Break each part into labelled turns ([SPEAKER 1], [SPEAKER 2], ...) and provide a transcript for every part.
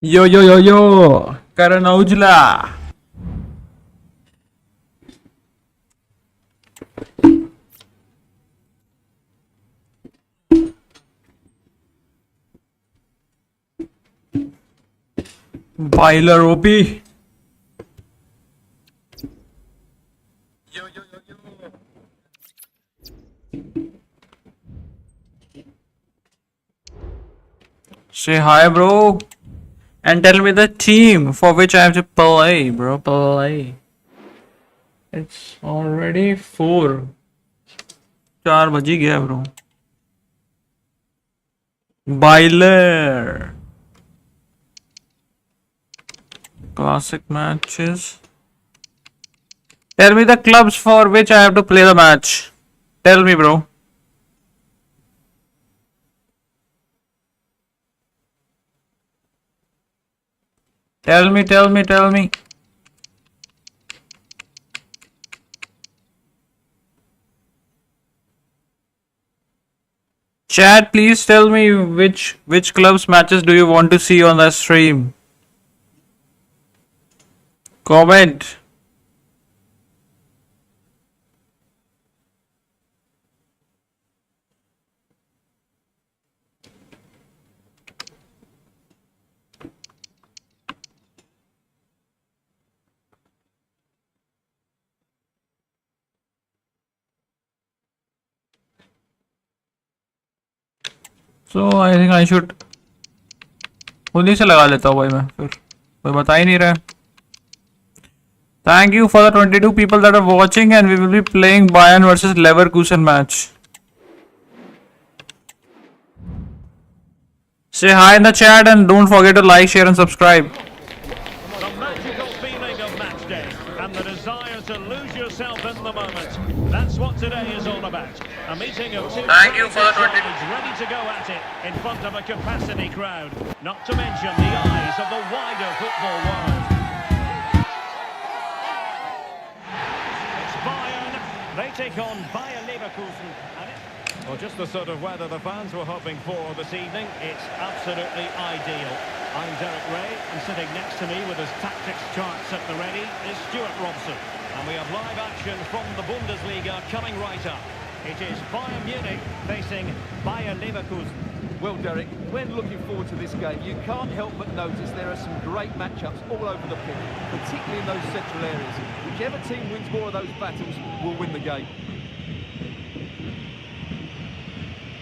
[SPEAKER 1] Yo yo yo yo, Karan Aujla. Bailer OP. Yo yo yo yo. Say hi, bro, and tell me the team for which I have to play, bro. Play. It's already 4. 4 बज ही गया, bro. Bailer. Classic matches. Tell me the clubs for which I have to play the match. Tell me, bro. Tell me, tell me, tell me. Chat, please tell me which clubs matches do you want to see on the stream. Comment. So I think I should उन्हीं से लगा लेता हूँ भाई मैं फिर कोई बता ही नहीं रहा. Thank you for the 22 people that are watching, and we will be playing Bayern versus Leverkusen match. Say hi in the chat and don't forget to like, share and subscribe.
[SPEAKER 2] The magical feeling of match day and the desire to lose yourself in the moment. That's what today is all about. A meeting of two
[SPEAKER 1] Thank you for the 20
[SPEAKER 2] ready to go at it in front of a capacity crowd. Not to mention the eyes of the wider football world. It's Bayern. They take on Bayer Leverkusen. Well, just the sort of weather the fans were hoping for this evening. It's absolutely ideal. I'm Derek Ray, and sitting next to me with his tactics charts at the ready is Stuart Robson. And we have live action from the Bundesliga coming right up. It is Bayern Munich facing Bayer Leverkusen.
[SPEAKER 3] Well, Derek, when looking forward to this game, you can't help but notice there are some great matchups all over the pitch, particularly in those central areas. Whichever team wins more of those battles will win the game.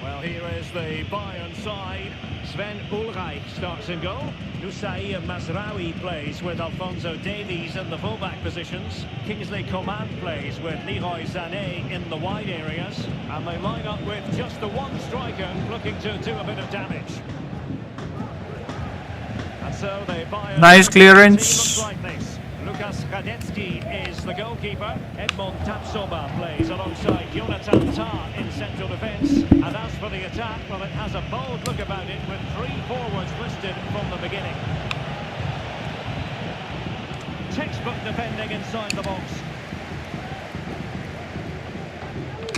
[SPEAKER 2] Well, here is the Bayern side. Sven Ulreich starts in goal. Nusai Mazraoui plays with Alphonso Davies in the fullback positions. Kingsley Coman plays with Leroy Sané in the wide areas. And they line up with just the one striker looking to do a bit of damage. And so the Bayern
[SPEAKER 1] Nice clearance.
[SPEAKER 2] looks like this. Lukas Radetsky is the goalkeeper. Edmond Tapsoba plays alongside Jonathan Tah in central defence. And as for the attack, well, it has a bold look about it with 3 forwards listed from the beginning. Textbook defending inside the box.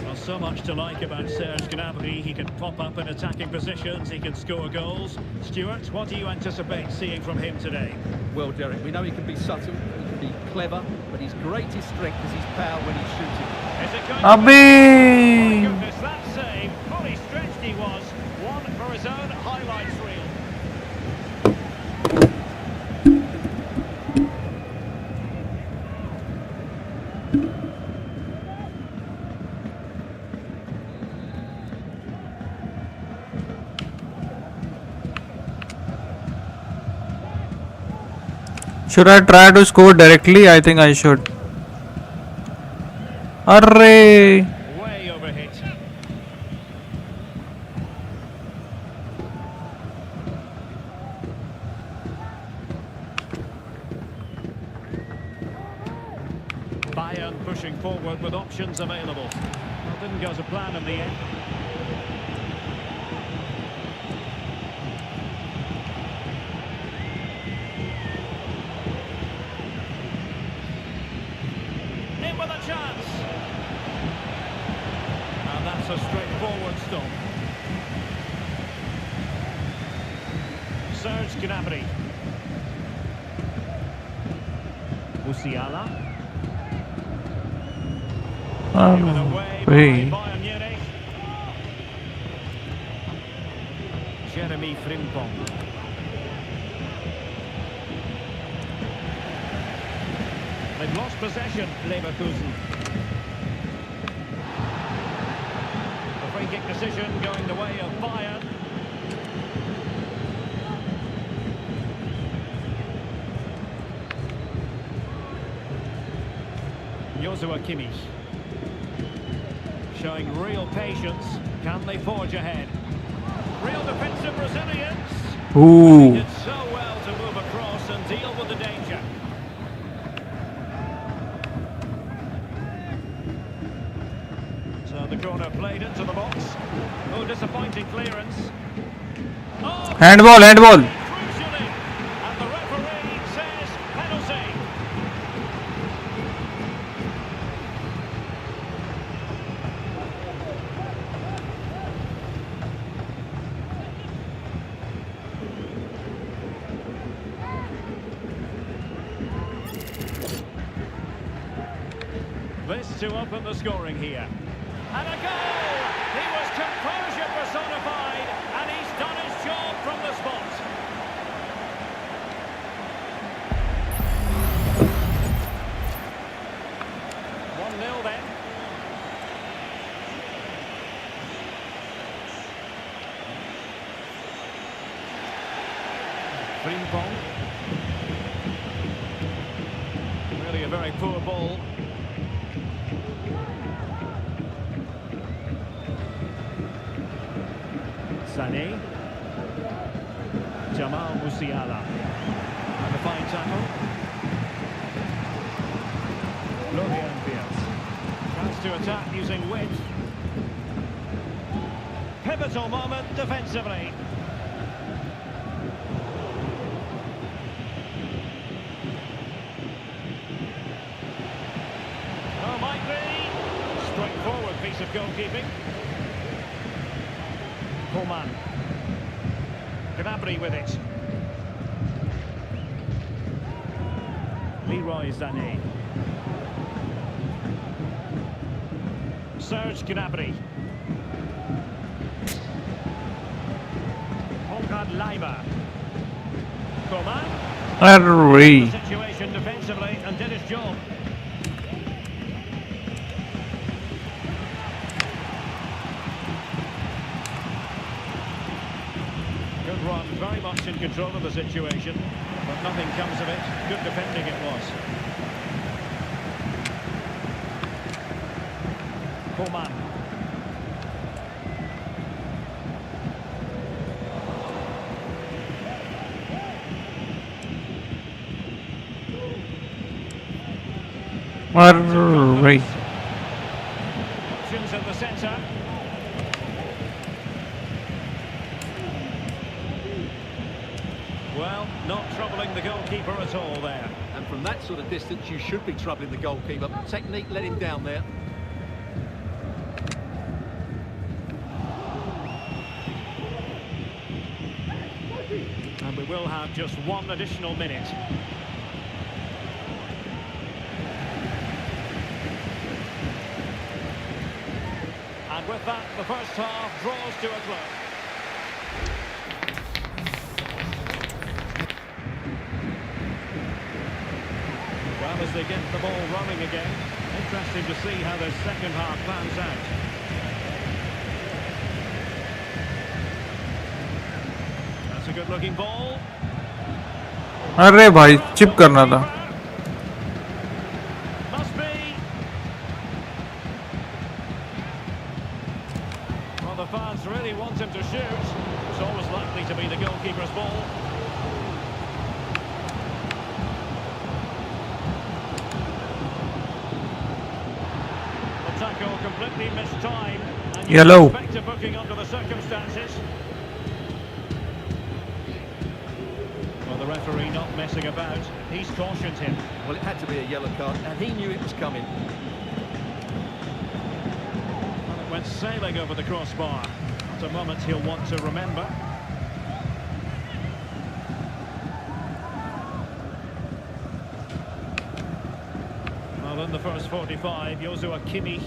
[SPEAKER 2] Well, so much to like about Serge Gnabry. He can pop up in attacking positions, he can score goals. Stuart, what do you anticipate seeing from him today?
[SPEAKER 3] Well, Derek, we know he can be subtle, he can be clever, but his greatest strength is his power when he's shooting.
[SPEAKER 2] Is it going
[SPEAKER 1] Abhi!
[SPEAKER 2] to... Oh, goodness, that save. Fully stretched he was. One for his own highlights reel.
[SPEAKER 1] Should I try to score directly? I think I should. Array!
[SPEAKER 2] Way overhit. Bayern pushing forward with options available. Well, didn't go to plan in the end. In with a chance. And that's a straightforward stop. Serge Gnabry. Musiala.
[SPEAKER 1] Oh,
[SPEAKER 2] Given away by
[SPEAKER 1] wait.
[SPEAKER 2] Bayern Munich. Jeremy Frimpong. They've lost possession, Leverkusen. The free kick decision going the way of Bayern. Joshua Kimmich. Showing real patience. Can they forge ahead? Real defensive resilience.
[SPEAKER 1] Ooh.
[SPEAKER 2] He did so well to move across and deal with the danger. So the corner played into the box. Oh, disappointing clearance. Oh,
[SPEAKER 1] Handball, handball.
[SPEAKER 2] crucially. And the referee says penalty. This to open the scoring here. And a goal! He was composure personified, and he's done his job from the spot. One 0 then. Frimpong. Really a very poor ball. Sané. Jamal Musiala. And a fine tackle. Florian Wirtz. Chance to attack using width. Pivotal moment defensively. Oh, might be. Straightforward piece of goalkeeping. Coman. Gnabry with it. Leroy Sané. Serge Gnabry. Holgard Leiber. Coman.
[SPEAKER 1] Hurry.
[SPEAKER 2] The situation defensively and did his job. Good run, very much in control of the situation, but nothing comes of it. Good defending it was. Coman.
[SPEAKER 1] Hurry.
[SPEAKER 2] Options in the centre. Well, not troubling the goalkeeper at all there.
[SPEAKER 3] And from that sort of distance, you should be troubling the goalkeeper. Technique let him down there.
[SPEAKER 2] And we will have just one additional minute. And with that, the first half draws to a close. Well, as they get the ball rolling again, interesting to see how their second half plans out. That's a good-looking ball.
[SPEAKER 1] अरे भाई chip करना था.
[SPEAKER 2] Must be. Well, the fans really want him to shoot. It's always likely to be the goalkeeper's ball. The tackle completely missed time. And you
[SPEAKER 1] Yellow.
[SPEAKER 2] expect a booking under the circumstances. Well, the referee not messing about. He's cautioned him.
[SPEAKER 3] Well, it had to be a yellow card, and he knew it was coming.
[SPEAKER 2] Well, it went sailing over the crossbar. Not a moment he'll want to remember. in the first 45. Joshua Kimmich.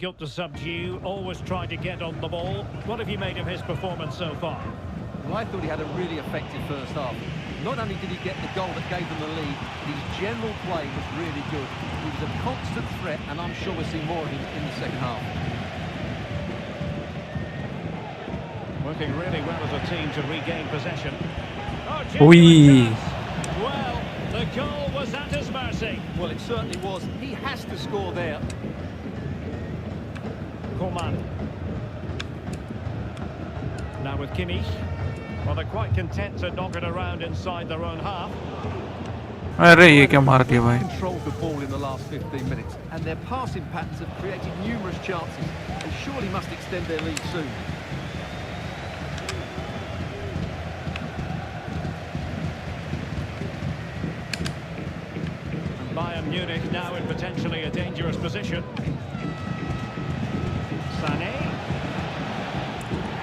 [SPEAKER 2] Got to subdue, always try to get on the ball. What have you made of his performance so far?
[SPEAKER 3] Well, I thought he had a really effective first half. Not only did he get the goal that gave them the lead, but his general play was really good. He was a constant threat, and I'm sure we'll see more of him in the second half.
[SPEAKER 2] Working really well as a team to regain possession. Oh,
[SPEAKER 1] Ui.
[SPEAKER 2] well, the goal was at his mercy.
[SPEAKER 3] Well, it certainly was. He has to score there.
[SPEAKER 2] Coman. Now with Kimmich. Well, they're quite content to knock it around inside their own half.
[SPEAKER 1] अरे ये क्या मार दिया भाई.
[SPEAKER 3] Controlled the ball in the last 15 minutes, and their passing patterns have created numerous chances, and surely must extend their lead soon.
[SPEAKER 2] And Bayern Munich now in potentially a dangerous position. Sané.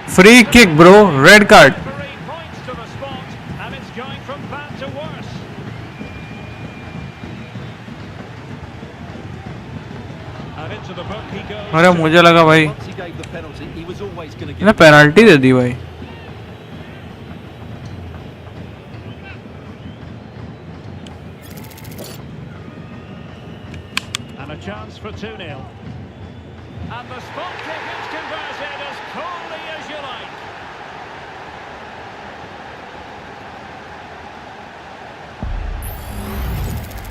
[SPEAKER 1] Free kick, bro. Red card.
[SPEAKER 2] Referee points to the spot, and it's going from bad to worse. And into the book he goes.
[SPEAKER 1] अरे मुझे लगा भाई
[SPEAKER 3] Once he gave the penalty, he was always going to
[SPEAKER 1] इन्हें
[SPEAKER 3] give.
[SPEAKER 1] Penalty दे दी भाई.
[SPEAKER 2] And a chance for 2-0. And the spot kick is converted as coolly as you like.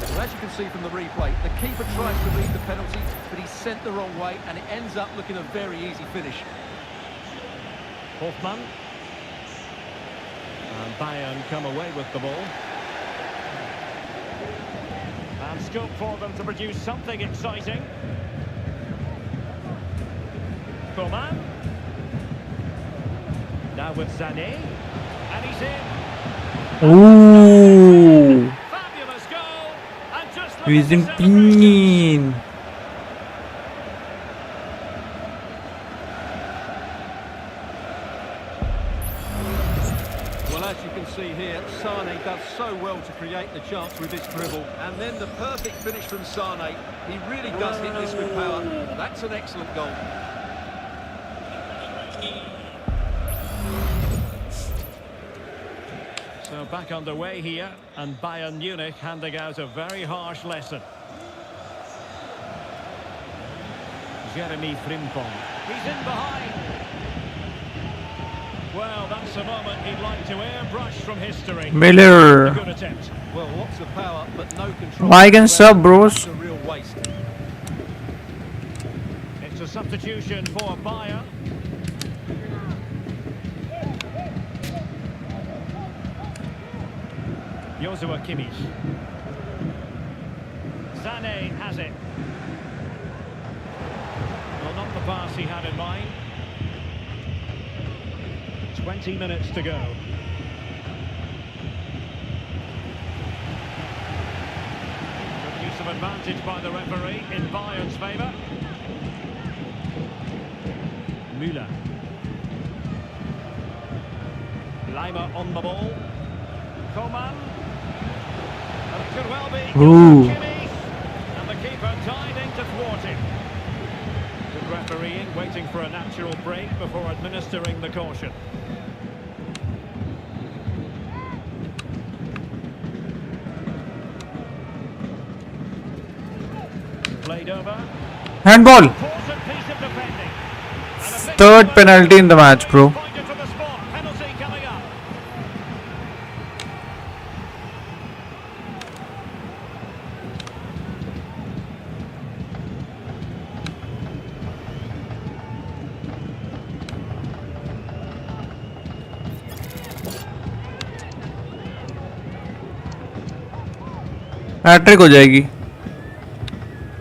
[SPEAKER 3] Well, as you can see from the replay, the keeper tries to read the penalty, but he's sent the wrong way, and it ends up looking a very easy finish.
[SPEAKER 2] Hoffmann. And Bayern come away with the ball. And scope for them to produce something exciting. Coman. Now with Sané. And he's in.
[SPEAKER 1] Ooh.
[SPEAKER 2] Fabulous goal. And just look
[SPEAKER 1] He's
[SPEAKER 2] at
[SPEAKER 1] in
[SPEAKER 2] the celebration.
[SPEAKER 1] pain.
[SPEAKER 3] Well, as you can see here, Sané does so well to create the chance with this dribble. And then the perfect finish from Sané. He really does hit this with power. That's an excellent goal.
[SPEAKER 2] So back underway here, and Bayern Munich handing out a very harsh lesson. Jeremy Frimpong. He's in behind. Well, that's a moment he'd like to airbrush from history.
[SPEAKER 1] Miller.
[SPEAKER 2] A good attempt.
[SPEAKER 3] Well, lots of power, but no control.
[SPEAKER 1] Why can sub, bros?
[SPEAKER 3] It's a real waste.
[SPEAKER 2] It's a substitution for Bayern. Joshua Kimmich. Sané has it. Well, not the pass he had in mind. 20 minutes to go. Good use of of advantage by the referee in Bayern's favour. Müller. Leimer on the ball. Coman. And it could well be Kimmich. And the keeper diving to thwart him. Good refereeing, waiting for a natural break before administering the caution. Played over.
[SPEAKER 1] Handball.
[SPEAKER 2] Important piece of defending. And a big
[SPEAKER 1] Third penalty in the match, bro.
[SPEAKER 2] pointed to the spot. Penalty coming up.
[SPEAKER 1] Hat-trick हो जाएगी.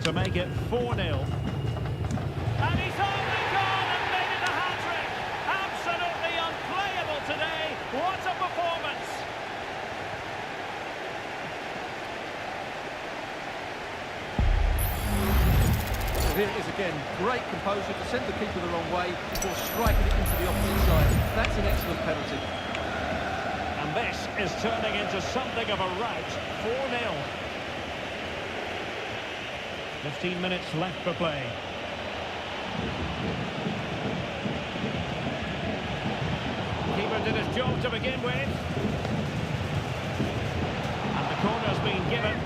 [SPEAKER 2] To make it 4-0. And he's only gone and made it a hat-trick. Absolutely unplayable today. What a performance.
[SPEAKER 3] So here it is again. Great composure to send the keeper the wrong way before striking it into the opposite side. That's an excellent penalty.
[SPEAKER 2] And this is turning into something of a rout. 4-0. 15 minutes left for play. Keeper did his job to begin with. And the corner's been given.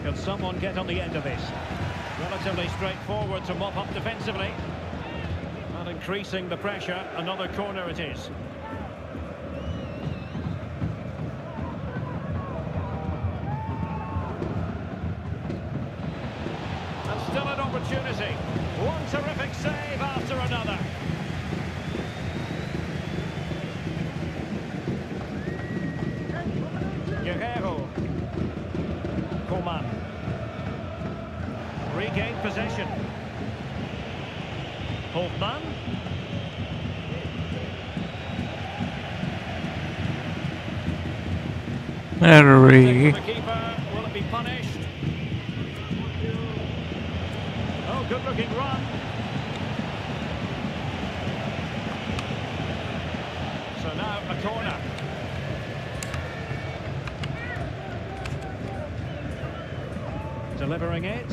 [SPEAKER 2] Can someone get on the end of this? Relatively straightforward to mop up defensively. And increasing the pressure, another corner it is. And still an opportunity. One terrific save after another. Guerrero. Coman. Regained possession. Holtman.
[SPEAKER 1] Henry.
[SPEAKER 2] The keeper, will it be punished? Oh, good looking run. So now a corner. Delivering it.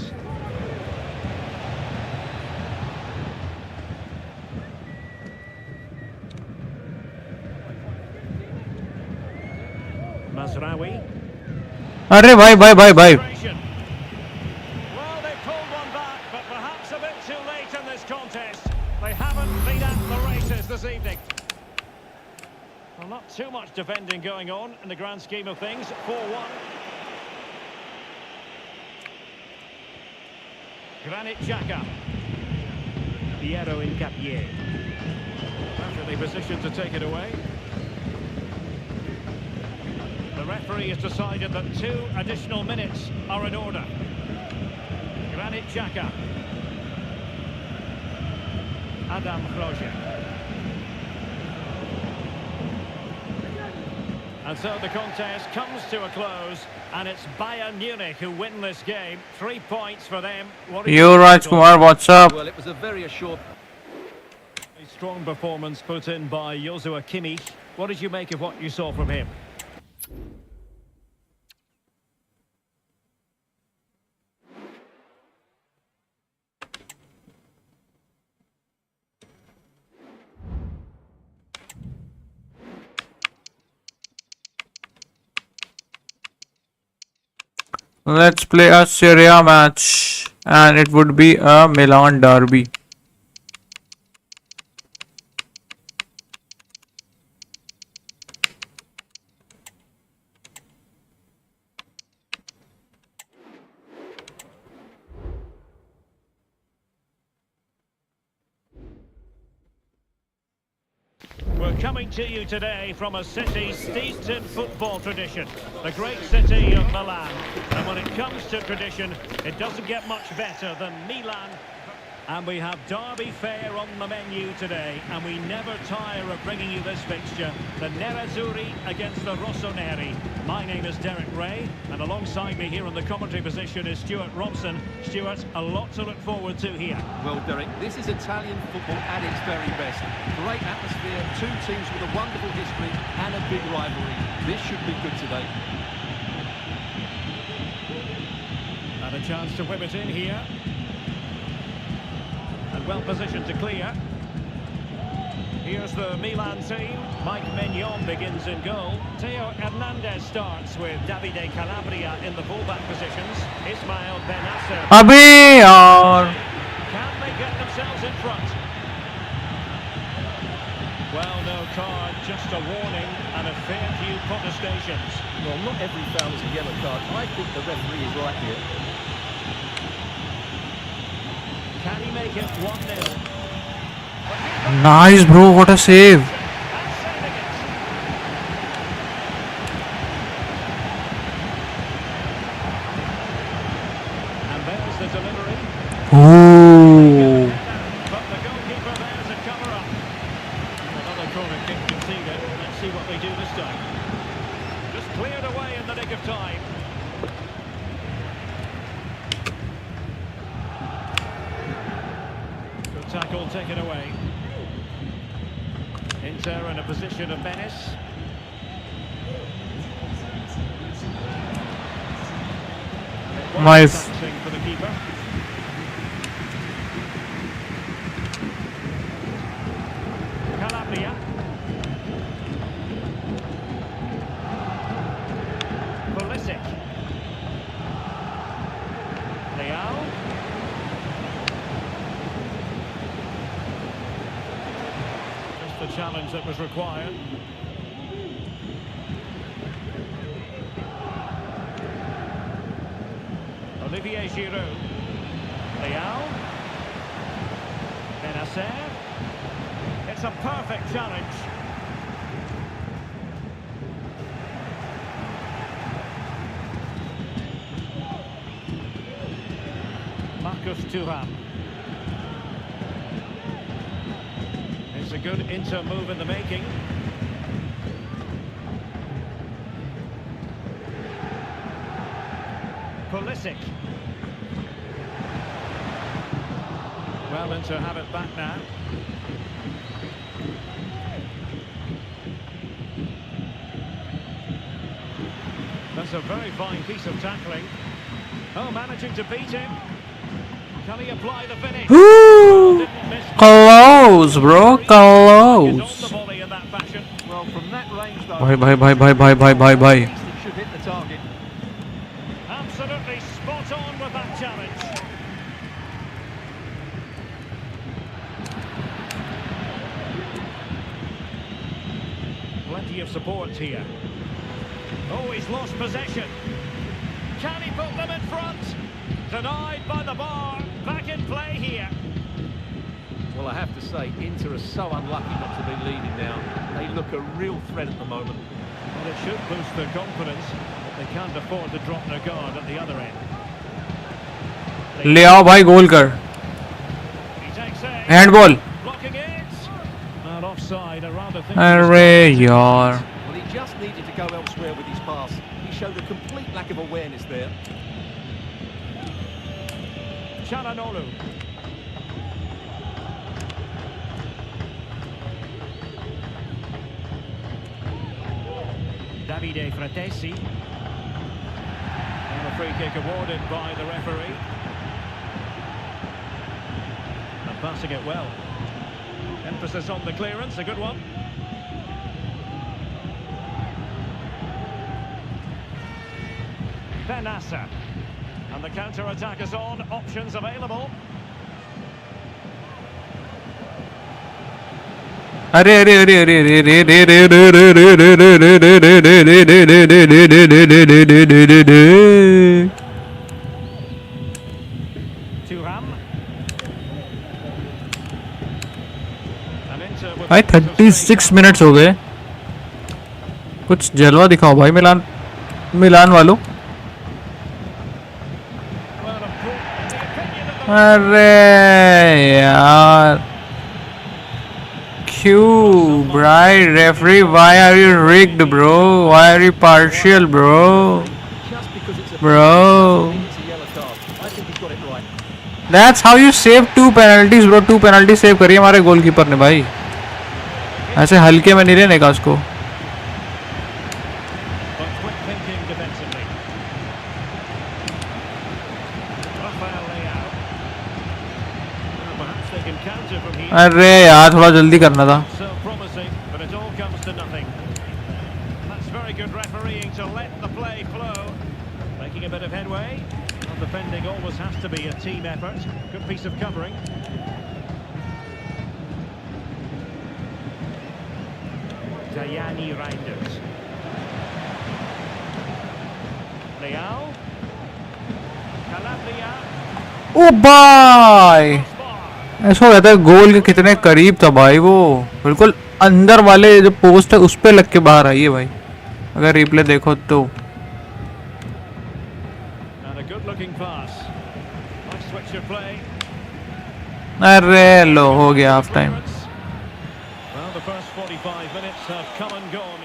[SPEAKER 2] Mazraoui.
[SPEAKER 1] अरे भाई भाई भाई भाई.
[SPEAKER 2] Well, they've pulled one back, but perhaps a bit too late in this contest. They haven't been at the races this evening. Well, not too much defending going on in the grand scheme of things. 4-1. Granit Xhaka. Piero Incapié. Perfectly positioned to take it away. The referee has decided that 2 additional minutes are in order. Granit Xhaka. Adam Kroja. And so the contest comes to a close, and it's Bayern Munich who win this game. 3 points for them. What do you
[SPEAKER 1] Yo,
[SPEAKER 2] think?
[SPEAKER 1] Rajkumar, what's up?
[SPEAKER 3] Well, it was a very assured...
[SPEAKER 2] A strong performance put in by Joshua Kimmich. What did you make of what you saw from him?
[SPEAKER 1] Let's play a Serie A match, and it would be a Milan derby.
[SPEAKER 2] We're coming to you today from a city steeped in football tradition, the great city of Milan. And when it comes to tradition, it doesn't get much better than Milan. And we have derby fare on the menu today, and we never tire of bringing you this fixture. The Nerazzurri against the Rossoneri. My name is Derek Ray, and alongside me here in the commentary position is Stuart Robson. Stuart, a lot to look forward to here.
[SPEAKER 3] Well, Derek, this is Italian football at its very best. Great atmosphere, two teams with a wonderful history and a big rivalry. This should be good today.
[SPEAKER 2] And a chance to whip it in here. And well positioned to clear. Here's the Milan team. Mike Mignon begins in goal. Theo Hernandez starts with Davide Calabria in the fullback positions. Ismail Benasser.
[SPEAKER 1] अबे यार
[SPEAKER 2] Can they get themselves in front? Well, no card, just a warning and a fair few protestations.
[SPEAKER 3] Well, not every foul is a yellow card. I think the referee is right here.
[SPEAKER 2] Can he make it 1-0?
[SPEAKER 1] nice bro, what a save.
[SPEAKER 2] And saving it. And there's the delivery.
[SPEAKER 1] Ooh.
[SPEAKER 2] But the goalkeeper there's a cover-up. Another corner kick conceded. Let's see what they do this time. Just cleared away in the nick of time. Good tackle taken away. Inter in a position of menace.
[SPEAKER 1] Nice.
[SPEAKER 2] Touching for the keeper. Calabria. Pulisic. Leao. Just the challenge that was required. Olivier Giroud. Leao. Benasser. It's a perfect challenge. Marcus Thuram. It's a good Inter move in the making. Pulisic. Well, Inter have it back now. That's a very fine piece of tackling. Oh, managing to beat him. Can he apply the finish?
[SPEAKER 1] Ooh.
[SPEAKER 2] Didn't miss.
[SPEAKER 1] Close bro,
[SPEAKER 2] He's on the
[SPEAKER 1] close.
[SPEAKER 2] volley in that fashion.
[SPEAKER 3] Well, from that range, though,
[SPEAKER 1] Bye.
[SPEAKER 3] at least it should hit the target.
[SPEAKER 2] Absolutely spot on with that challenge. Plenty of support here. Oh, he's lost possession. Can he put them in front? Denied by the bar. Back in play here.
[SPEAKER 3] Well, I have to say, Inter are so unlucky not to be leading now. They look a real threat at the moment.
[SPEAKER 2] Well, it should boost their confidence, but they can't afford to drop their guard at the other end.
[SPEAKER 1] ले आओ भाई गोल कर.
[SPEAKER 2] He takes aim.
[SPEAKER 1] Handball.
[SPEAKER 2] Blocking it. And offside, a rather thin.
[SPEAKER 1] अरे यार.
[SPEAKER 3] Well, he just needed to go elsewhere with his pass. He showed a complete lack of awareness there.
[SPEAKER 2] Çalhanoğlu. Davide Fratesi. And a free kick awarded by the referee. And passing it well. Emphasis on the clearance, a good one. Benasser. And the counter-attack is on, options available.
[SPEAKER 1] अरे अरे अरे अरे अरे अरे अरे अरे अरे अरे अरे अरे अरे
[SPEAKER 2] Thuram. And Inter with
[SPEAKER 1] भाई 36 मिनट्स हो गए. कुछ जलवा दिखाओ भाई मिलान वालों. अरे यार क्यों bright referee why are you rigged bro why are you partial bro
[SPEAKER 3] Just because it's a
[SPEAKER 1] bro
[SPEAKER 3] doesn't mean it's a yellow card. I think he's got it right.
[SPEAKER 1] that's how you save 2 penalties bro 2 penalty save करी हमारे goalkeeper ने भाई ऐसे हल्के में नहीं रहने का उसको
[SPEAKER 2] But quick thinking defensively. Rafael Leao. Well, perhaps they can counter from here.
[SPEAKER 1] अरे यार थोड़ा जल्दी करना था
[SPEAKER 2] So promising, but it all comes to nothing. That's very good refereeing to let the play flow. Making a bit of headway. Well, defending always has to be a team effort. Good piece of covering. Tajani Reinders. Leao. Calabria.
[SPEAKER 1] ओ भाई
[SPEAKER 2] Crossbar.
[SPEAKER 1] ऐसा हो जाता है गोल के कितने करीब था भाई वो बिल्कुल अंदर वाले जो पोस्ट है उस पे लग के बाहर आई है भाई अगर रिप्ले देखो तो
[SPEAKER 2] And a good looking pass. Nice switch of play.
[SPEAKER 1] अरे लो हो गया half time
[SPEAKER 2] Well, the first 45 minutes have come and gone.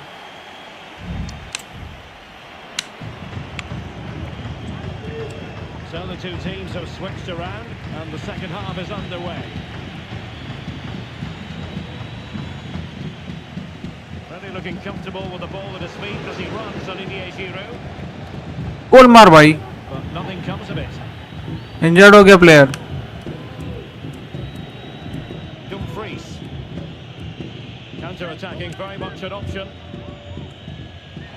[SPEAKER 2] So the two teams have switched around and the second half is underway. Really looking comfortable with the ball at his feet as he runs, Olivier Giroud.
[SPEAKER 1] गोल मार भाई
[SPEAKER 2] But nothing comes of it.
[SPEAKER 1] Injured हो गया player
[SPEAKER 2] Dumfries. Counter-attacking, very much an option.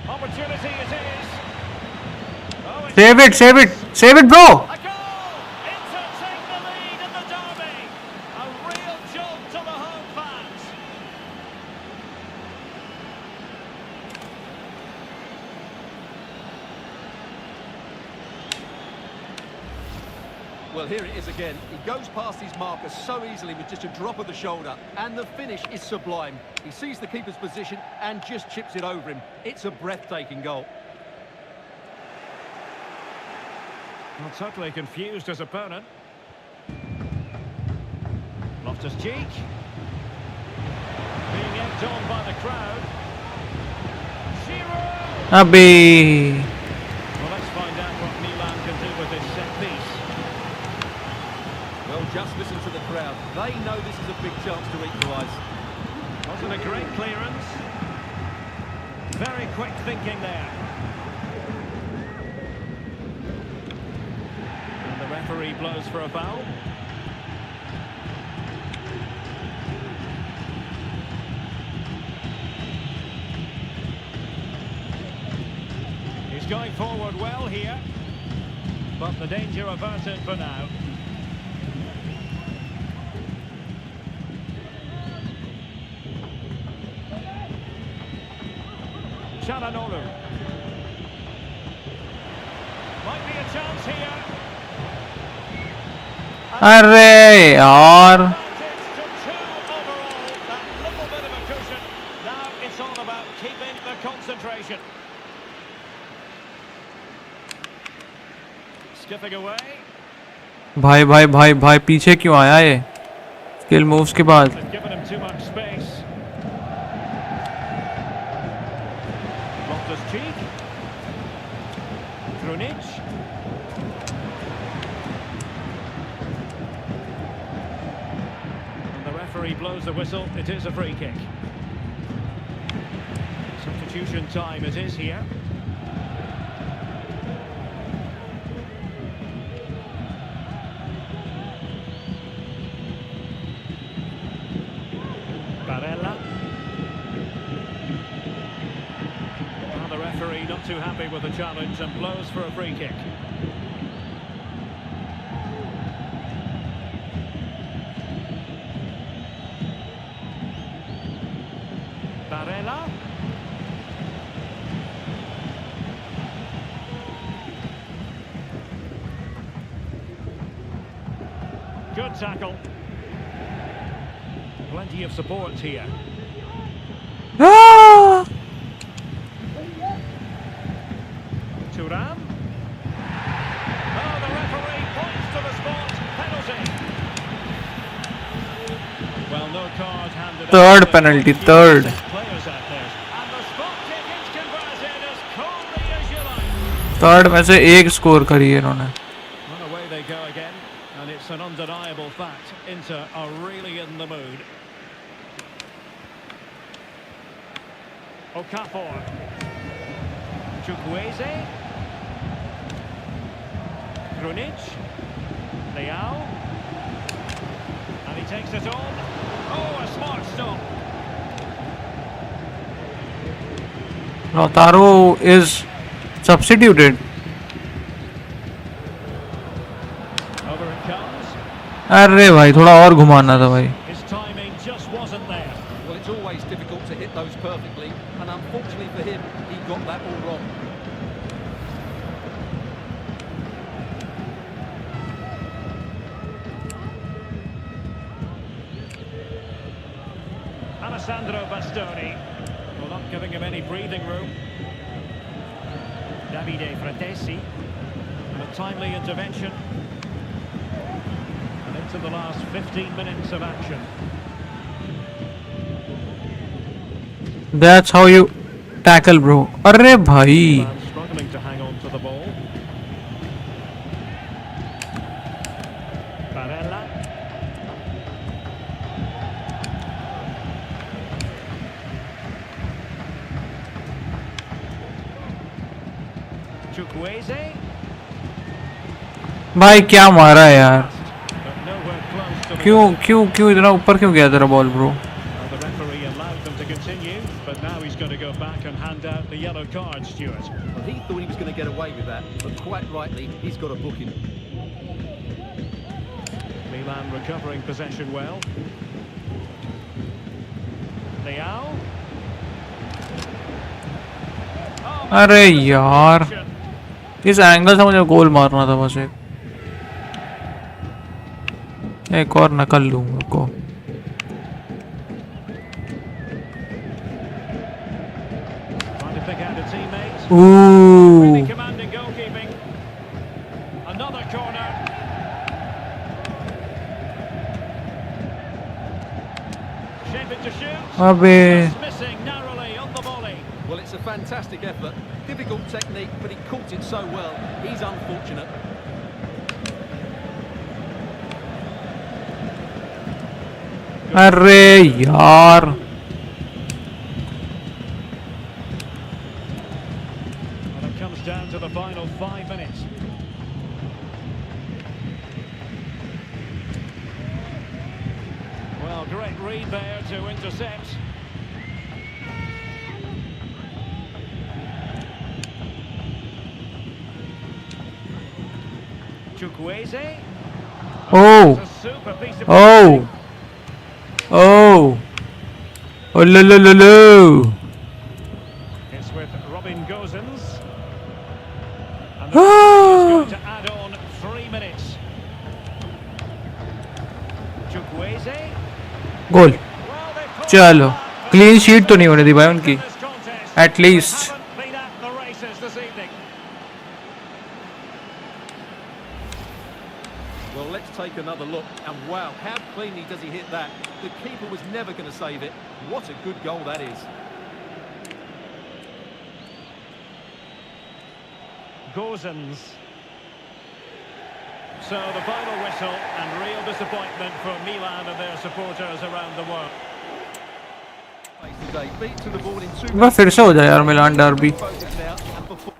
[SPEAKER 2] Opportunity it is. Oh, it's
[SPEAKER 1] save it bro
[SPEAKER 2] a goal! Inter take the lead in the derby. A real jolt to the home fans.
[SPEAKER 3] Well, here it is again. He goes past his marker so easily with just a drop of the shoulder. And the finish is sublime. He sees the keeper's position and just chips it over him. It's a breathtaking goal.
[SPEAKER 2] Well, totally confused his opponent. Loftus-Cheek. Being egged on by the crowd. Giroud!
[SPEAKER 1] अबे
[SPEAKER 2] Well, let's find out what Milan can do with this set piece.
[SPEAKER 3] Well, just listen to the crowd. They know this is a big chance to equalise.
[SPEAKER 2] Wasn't a great clearance. Very quick thinking there. And the referee blows for a foul. He's going forward well here, but the danger averted for now. Çalhanoğlu. Might be a chance here.
[SPEAKER 1] अरे यार
[SPEAKER 2] Advantage to two overall. That little bit of a cushion. Now it's all about keeping the concentration. Skipping away.
[SPEAKER 1] भाई भाई भाई भाई पीछे क्यों आया ये स्किल मूव्स के बाद
[SPEAKER 2] They've given him too much space. Loftus-Cheek. Krunic. And the referee blows the whistle. It is a free kick. Substitution time it is here. Barella. Well, the referee not too happy with the challenge and blows for a free kick. Barella. Good tackle. Plenty of support here.
[SPEAKER 1] Ah!
[SPEAKER 2] Thuram. Oh, the referee points to the spot. Penalty
[SPEAKER 1] third penalty, third.
[SPEAKER 2] Players out there. And the spot kick is converted as coldly as you like.
[SPEAKER 1] Third में से एक score करी है इन्होंने.
[SPEAKER 2] Well, away they go again, and it's an undeniable fact. Inter are really in the mood. Okafor. Chukwueze. Krunic. Leao. And he takes it on. Oh, a smart stop.
[SPEAKER 1] Lautaro is substituted.
[SPEAKER 2] Over it comes.
[SPEAKER 1] अरे भाई थोड़ा और घुमाना था भाई.
[SPEAKER 2] His timing just wasn't there.
[SPEAKER 3] Well, it's always difficult to hit those perfectly, and unfortunately for him, he got that all wrong.
[SPEAKER 2] Alessandro Bastoni. Well, not giving him any breathing room. Davide Fratesi. And a timely intervention. And into the last 15 minutes of action.
[SPEAKER 1] That's how you tackle, bro. अरे भाई.
[SPEAKER 2] Milan struggling to hang on to the ball. Barella. Chukwueze.
[SPEAKER 1] भाई क्या मारा है यार.
[SPEAKER 2] But nowhere close to the
[SPEAKER 1] क्यों क्यों क्यों इतना ऊपर क्यों गया तेरा ball bro.
[SPEAKER 2] Well, the referee allowed them to continue, but now he's going to go back and hand out the yellow card, Stuart.
[SPEAKER 3] Well, he thought he was going to get away with that, but quite rightly, he's got a booking.
[SPEAKER 2] Milan recovering possession well. Leao.
[SPEAKER 1] अरे यार इस angle से मुझे गोल मारना था बस एक और नकल लूंगा को.
[SPEAKER 2] Trying to pick out a teammate.
[SPEAKER 1] Ooh.
[SPEAKER 2] Really commanding goalkeeping. Another corner. Shape it to shoot.
[SPEAKER 1] अबे
[SPEAKER 2] Just missing narrowly on the volley.
[SPEAKER 3] Well, it's a fantastic effort. Difficult technique, but he caught it so well. He's unfortunate.
[SPEAKER 1] अरे यार
[SPEAKER 2] And it comes down to the final 5 minutes. Well, great read there to intercept. Chukwueze.
[SPEAKER 1] Oh.
[SPEAKER 2] It's a super piece of
[SPEAKER 1] Oh. Oh. Oh lo lo lo lo.
[SPEAKER 2] It's with Robin Gosens. And the is going to add on 3 minutes. Chukwueze.
[SPEAKER 1] Goal.
[SPEAKER 2] Well, they've caught
[SPEAKER 1] चलो
[SPEAKER 2] that.
[SPEAKER 1] Clean sheet तो नहीं होने दी भाई उनकी.
[SPEAKER 2] This contest.
[SPEAKER 1] At least.
[SPEAKER 2] Haven't been at the races this evening.
[SPEAKER 3] Well, let's take another look. And wow, how cleanly does he hit that? The keeper was never going to save it. What a good goal that is.
[SPEAKER 2] Gosens. So the final whistle and real disappointment for Milan and their supporters around the world.
[SPEAKER 3] Today, beat to the ball in 2
[SPEAKER 1] बस फिर से हो जाए यार मिलान derby.
[SPEAKER 3] focus now and before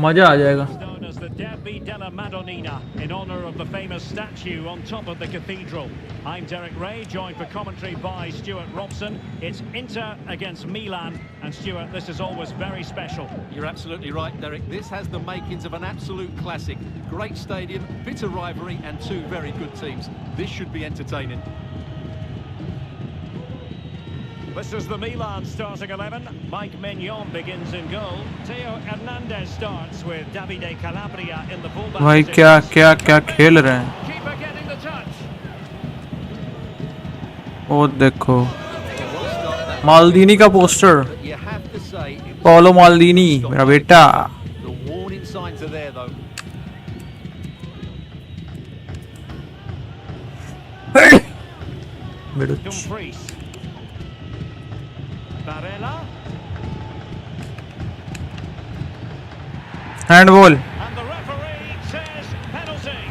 [SPEAKER 1] मजा आ जाएगा.
[SPEAKER 2] It's known as the Derby della Madonnina in honour of the famous statue on top of the cathedral. I'm Derek Ray, joined for commentary by Stuart Robson. It's Inter against Milan, and Stuart, this is always very special.
[SPEAKER 3] You're absolutely right, Derek. This has the makings of an absolute classic. Great stadium, bitter rivalry, and two very good teams. This should be entertaining.
[SPEAKER 2] This is the Milan starting 11. Mike Mignon begins in goal. Theo Hernandez starts with Davide Calabria in the fullback
[SPEAKER 1] भाई
[SPEAKER 2] position.
[SPEAKER 1] क्या क्या क्या खेल रहे हैं.
[SPEAKER 2] Keeper getting the touch.
[SPEAKER 1] वो देखो Maldini का poster.
[SPEAKER 3] But you have to say, it was
[SPEAKER 1] Paolo Maldini मेरा बेटा.
[SPEAKER 3] the warning signs are there, though.
[SPEAKER 1] बेटुच.
[SPEAKER 2] Dumfries. Barella.
[SPEAKER 1] Handball.
[SPEAKER 2] And the referee says penalty.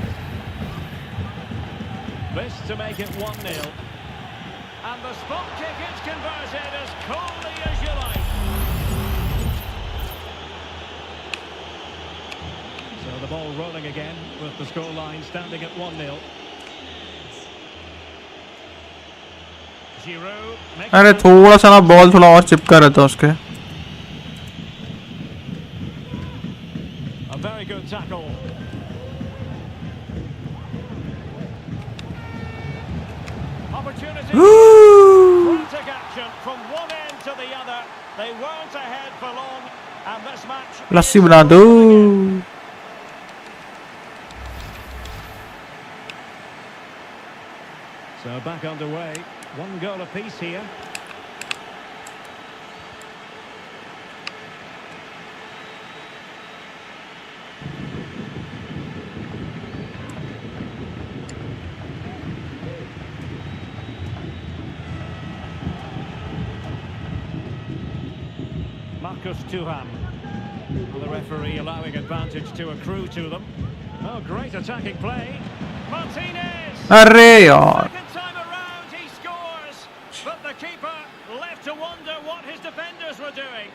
[SPEAKER 2] This to make it 1-0. And the spot kick is converted as coldly as you like. So the ball rolling again with the scoreline standing at 1-0. Giroud makes
[SPEAKER 1] अरे थोड़ा सा ना ball थोड़ा और चिपका रहता है उसके.
[SPEAKER 2] a very good tackle. Opportunity. Frantic action from one end to the other. They weren't ahead for long, and this match.
[SPEAKER 1] लस्सी बना दो.
[SPEAKER 2] So back underway. One goal apiece here. Marcus Thuram. The referee allowing advantage to accrue to them. Oh, great attacking play. Martinez.
[SPEAKER 1] अरे यार.
[SPEAKER 2] Second time around he scores, but the keeper left to wonder what his defenders were doing.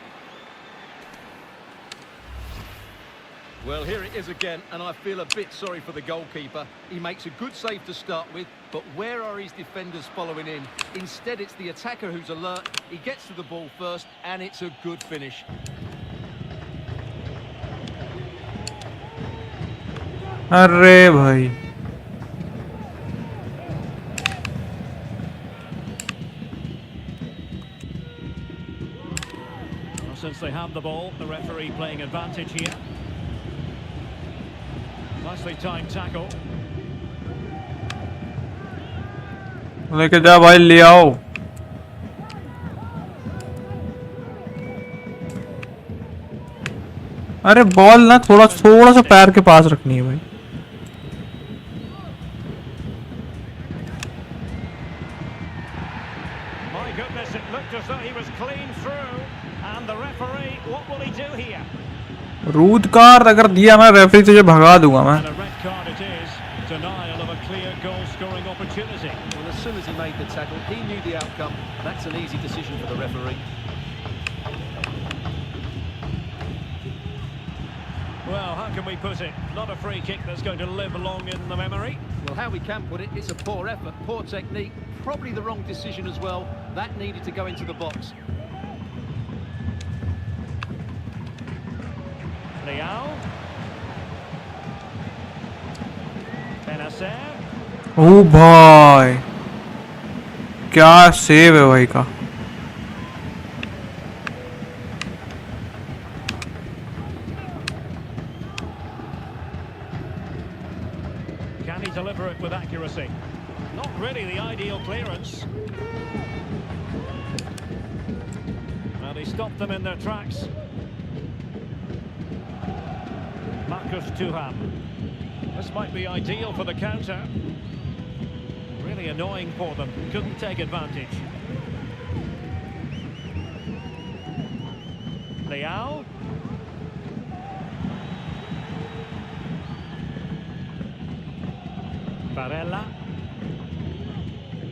[SPEAKER 3] Well, here it is again, and I feel a bit sorry for the goalkeeper. He makes a good save to start with, but where are his defenders following in? Instead, it's the attacker who's alert. He gets to the ball first, and it's a good finish.
[SPEAKER 1] अरे भाई.
[SPEAKER 2] Well, since they have the ball, the referee playing advantage here. Nicely timed tackle.
[SPEAKER 1] लेके जा भाई, ले आओ. अरे ball ना थोड़ा सा पैर के पास रखनी है भाई.
[SPEAKER 2] My goodness, it looked as though he was clean through. And the referee, what will he do here?
[SPEAKER 1] Rude card अगर दिया मैं रेफरी तुझे भगा दूंगा मैं.
[SPEAKER 2] And a red card it is. Denial of a clear goal-scoring opportunity.
[SPEAKER 3] Well, as soon as he made the tackle, he knew the outcome. That's an easy decision for the referee.
[SPEAKER 2] Well, how can we put it? Not a free kick that's going to live long in the memory.
[SPEAKER 3] Well, how we can put it, it's a poor effort, poor technique, probably the wrong decision as well. That needed to go into the box.
[SPEAKER 2] Leao. Benacer.
[SPEAKER 1] ओ भाई क्या save है भाई का.
[SPEAKER 2] Can he deliver it with accuracy? Not really the ideal clearance. Well, he stopped them in their tracks. Marcus Thuram. This might be ideal for the counter. Really annoying for them. Couldn't take advantage. Leao. Barella.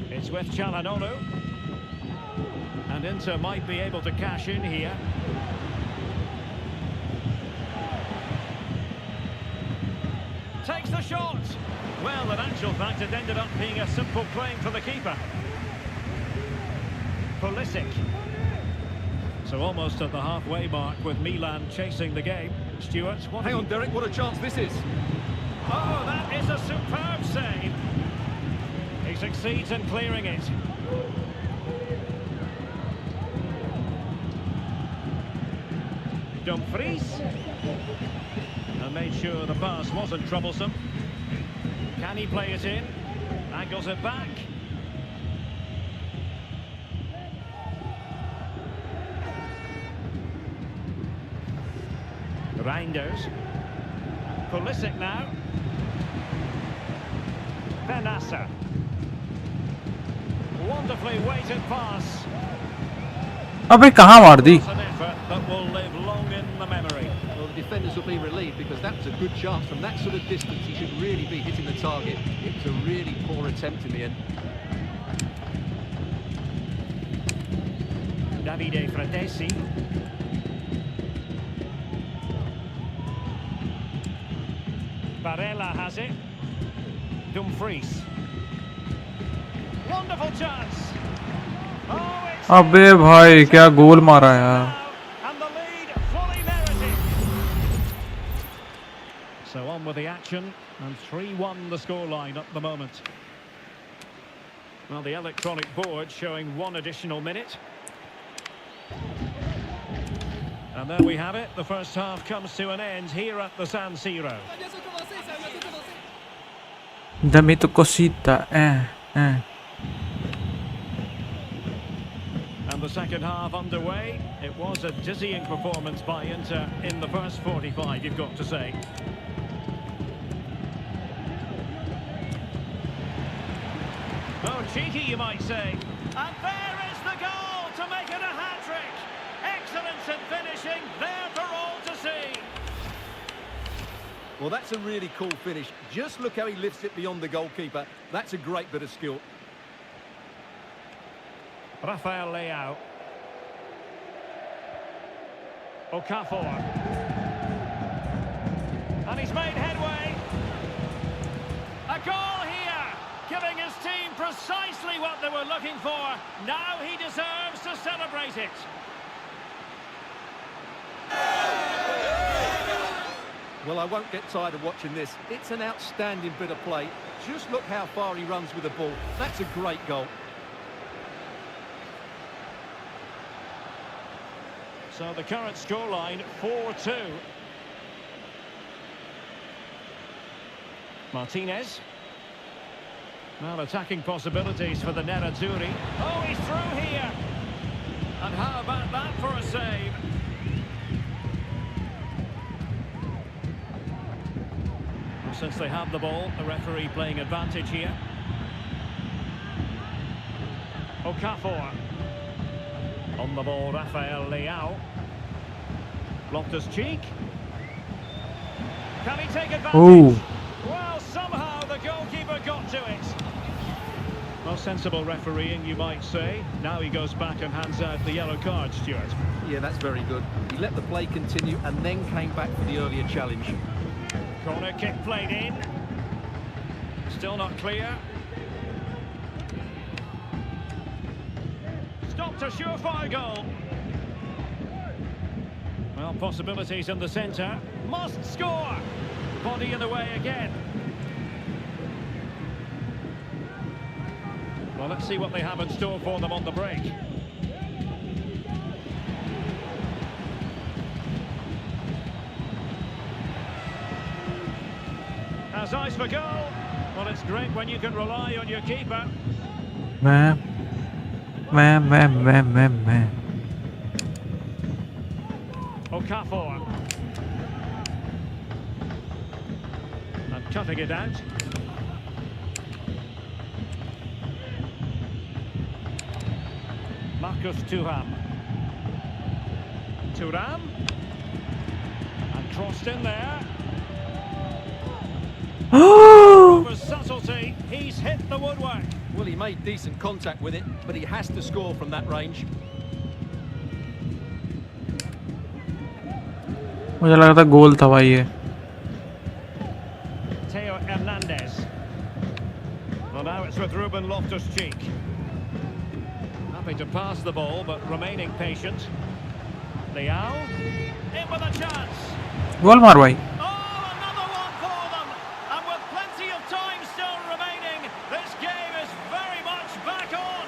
[SPEAKER 2] It's with Çalhanoğlu. And Inter might be able to cash in here. Takes the shot. Well, in actual fact, it ended up being a simple claim for the keeper. Pulisic. So almost at the halfway mark with Milan chasing the game. Stuart, what...
[SPEAKER 3] Hang on, Derek, what a chance this is.
[SPEAKER 2] Oh, that is a superb save. He succeeds in clearing it. Dumfries. And made sure the pass wasn't troublesome. Can he play it in? Angles it back. Reinders. Pulisic now. Benacer. Wonderfully weighted pass.
[SPEAKER 1] अबे कहाँ मार दी?
[SPEAKER 2] An effort that will live long in the memory.
[SPEAKER 3] Well, the defenders will be relieved because that was a good chance. From that sort of distance, he should really be hitting the target. It was a really poor attempt in the end.
[SPEAKER 2] Davide Fratesi. Barella has it. Dumfries. Wonderful chance. Oh, it's
[SPEAKER 1] अबे भाई क्या गोल मारा यार.
[SPEAKER 2] and the lead fully merited. So on with the action, and 3-1 the scoreline at the moment. Well, the electronic board showing 1 additional minute. And there we have it. The first half comes to an end here at the San Siro.
[SPEAKER 1] Dami tu cosita.
[SPEAKER 2] And the second half underway. It was a dizzying performance by Inter in the first 45, you've got to say. Oh, cheeky, you might say. And there is the goal to make it a hat-trick. Excellence in finishing, there for all to see.
[SPEAKER 3] Well, that's a really cool finish. Just look how he lifts it beyond the goalkeeper. That's a great bit of skill.
[SPEAKER 2] Rafael Leao. Okafor. And he's made headway. A goal here, giving his team precisely what they were looking for. Now he deserves to celebrate it.
[SPEAKER 3] Well, I won't get tired of watching this. It's an outstanding bit of play. Just look how far he runs with the ball. That's a great goal.
[SPEAKER 2] So the current scoreline, 4-2. Martinez. Now attacking possibilities for the Nerazzurri. Oh, he's through here. And how about that for a save? Well, since they have the ball, the referee playing advantage here. Okafor. On the ball, Rafael Leao. Loftus-Cheek. Can he take advantage?
[SPEAKER 1] Ooh.
[SPEAKER 2] Well, somehow the goalkeeper got to it. Well, sensible refereeing, you might say. Now he goes back and hands out the yellow card, Stuart.
[SPEAKER 3] Yeah, that's very good. He let the play continue and then came back for the earlier challenge.
[SPEAKER 2] Corner kick played in. Still not clear. Stopped a surefire goal. Well, possibilities in the centre. Must score. Body in the way again. Well, let's see what they have in store for them on the break. As eyes for goal. Well, it's great when you can rely on your keeper.
[SPEAKER 1] Man.
[SPEAKER 2] Okafor. And cutting it out. Marcus Thuram. Thuram. And crossed in there. For subtlety, he's hit the woodwork.
[SPEAKER 3] Well, he made decent contact with it, but he has to score from that range.
[SPEAKER 1] मुझे लगा था गोल था भाई ये.
[SPEAKER 2] Theo Hernandez. Well, now it's with Ruben Loftus-Cheek. Happy to pass the ball, but remaining patient. Leao. In with a chance.
[SPEAKER 1] गोल मार भाई.
[SPEAKER 2] Oh, another one for them. And with plenty of time still remaining, this game is very much back on.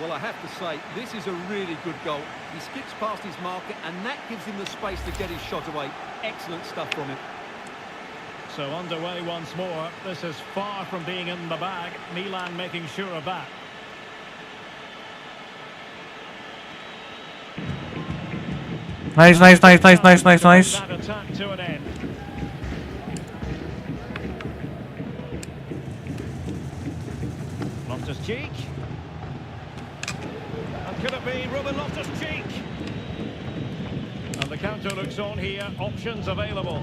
[SPEAKER 3] Well, I have to say, this is a really good goal. He skips past his marker, and that gives him the space to get his shot away. Excellent stuff from him.
[SPEAKER 2] So underway once more. This is far from being in the bag. Milan making sure of that.
[SPEAKER 1] Nice.
[SPEAKER 2] That attack to an end. Loftus-Cheek. And Could it be Ruben Loftus-Cheek? And the counter looks on here. Options available.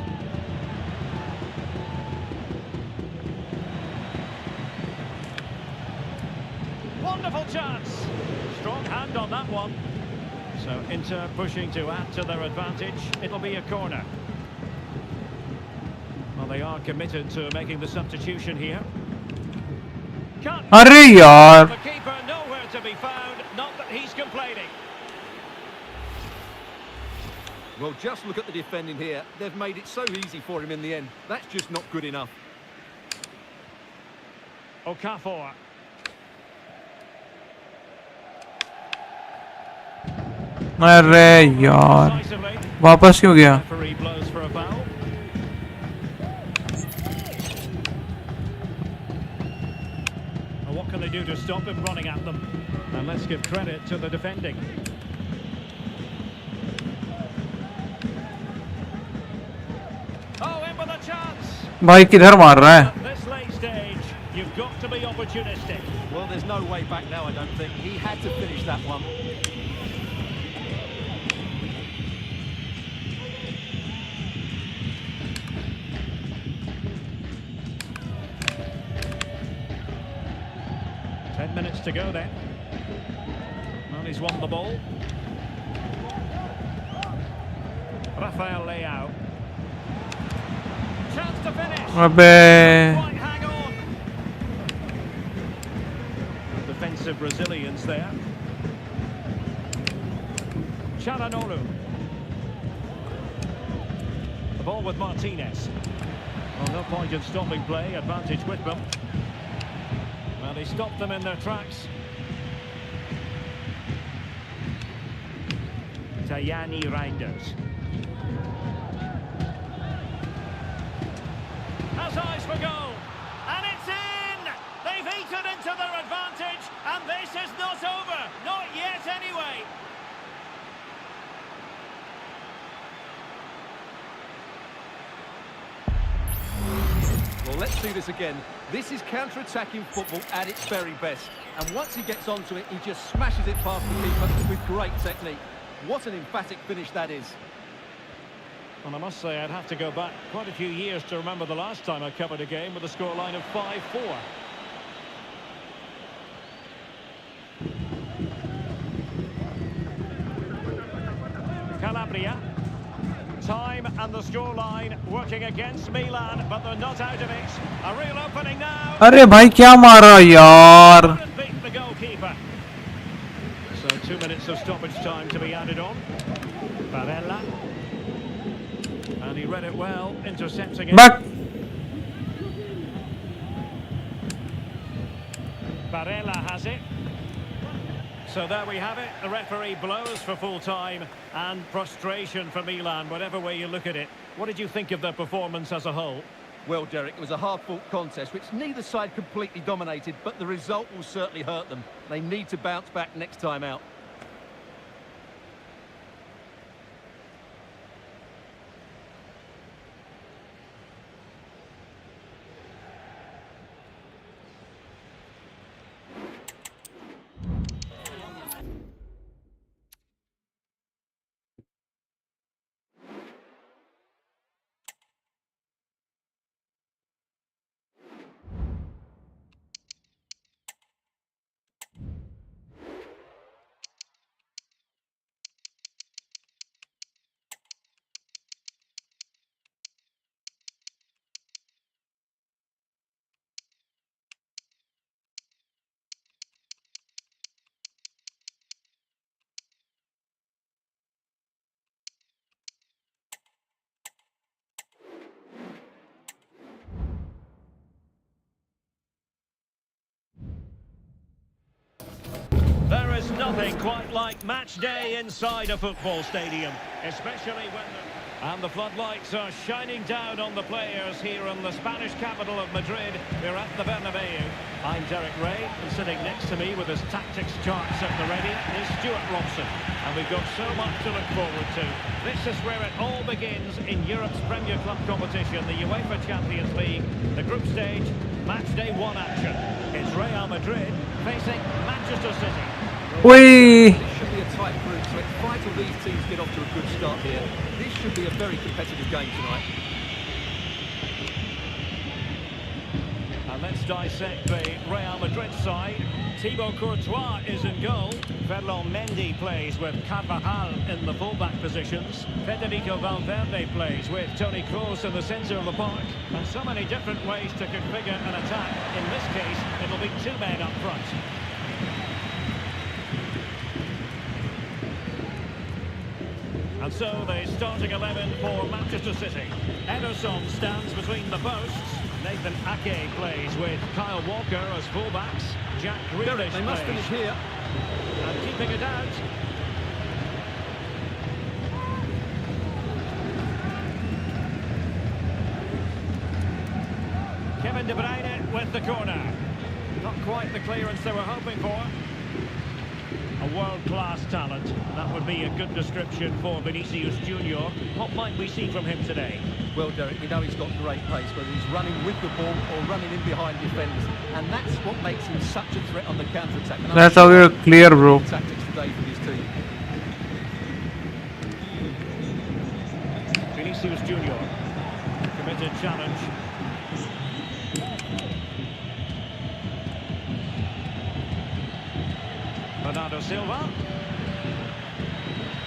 [SPEAKER 2] Wonderful chance. Strong hand on that one. So Inter pushing to add to their advantage. It'll be a corner. Well, they are committed to making the substitution here.
[SPEAKER 1] अरे यार.
[SPEAKER 2] The keeper nowhere to be found. Not that he's complaining.
[SPEAKER 3] Well, just look at the defending here. They've made it so easy for him in the end. That's just not good enough.
[SPEAKER 2] Okafor.
[SPEAKER 1] अरे यार. वापस क्यों गया?
[SPEAKER 2] Referee blows for a foul. Well, what can they do to stop him running at them? And let's give credit to the defending. Oh, in with a chance.
[SPEAKER 1] भाई किधर मार रहा है?
[SPEAKER 2] At this late stage, you've got to be opportunistic.
[SPEAKER 3] Well, there's no way back now, I don't think. He had to finish that one.
[SPEAKER 2] Minutes to go then. Well, he's won the ball. Rafael Leao. Chance to finish.
[SPEAKER 1] अबे.
[SPEAKER 2] Quite hang on. Defensive resilience there. Chalanolu. The ball with Martinez. Well, no point in stopping play. Advantage with them. Well, he stopped them in their tracks. Tajani Reinders. Has eyes for goal. And it's in! They've eaten into their advantage, and this is not over. Not yet, anyway.
[SPEAKER 3] Well, let's see this again. This is counter-attacking football at its very best. And once he gets onto it, he just smashes it past the keeper with great technique. What an emphatic finish that is.
[SPEAKER 2] And I must say, I'd have to go back quite a few years to remember the last time I covered a game with a scoreline of 5-4. Calabria. Time and the scoreline working against Milan, but they're not out of it. A real opening now.
[SPEAKER 1] अरे भाई क्या मारा यार?
[SPEAKER 2] Couldn't beat the goalkeeper. So 2 minutes of stoppage time to be added on. Barella. And he read it well, intercepting it.
[SPEAKER 1] But
[SPEAKER 2] Barella has it. So there we have it. The referee blows for full time, and frustration for Milan, whatever way you look at it. What did you think of their performance as a whole?
[SPEAKER 3] Well, Derek, it was a hard-fought contest, which neither side completely dominated, but the result will certainly hurt them. They need to bounce back next time out.
[SPEAKER 2] There is nothing quite like match day inside a football stadium, especially when and the floodlights are shining down on the players here in the Spanish capital of Madrid. We're at the Bernabeu. I'm Derek Ray, and sitting next to me with his tactics charts at the ready is Stuart Robson. And we've got so much to look forward to. This is where it all begins in Europe's Premier Club competition, the UEFA Champions League, the group stage, match day 1 action. It's Real Madrid facing Manchester City.
[SPEAKER 1] Wee!
[SPEAKER 3] This should be a tight group, so it's vital these teams get off to a good start here. This should be a very competitive game tonight.
[SPEAKER 2] And let's dissect the Real Madrid side. Thibaut Courtois is in goal. Ferland Mendy plays with Carvajal in the fullback positions. Federico Valverde plays with Toni Kroos in the centre of the park. And so many different ways to configure an attack. In this case, it'll be two men up front. And so the starting 11 for Manchester City. Ederson stands between the posts. Nathan Ake plays with Kyle Walker as fullbacks. Jack Grealish
[SPEAKER 3] They must
[SPEAKER 2] plays.
[SPEAKER 3] finish here.
[SPEAKER 2] And keeping it out. Kevin De Bruyne with the corner. Not quite the clearance they were hoping for. A world-class talent. That would be a good description for Vinicius Junior. What might we see from him today?
[SPEAKER 3] Well, Derek, we know he's got great pace, whether he's running with the ball or running in behind defenders. And that's what makes him such a threat on the counter-attack. And
[SPEAKER 1] That's how we're clear, bro.
[SPEAKER 3] tactics today for his team.
[SPEAKER 2] Vinicius Junior. Committed challenge. Bernardo Silva.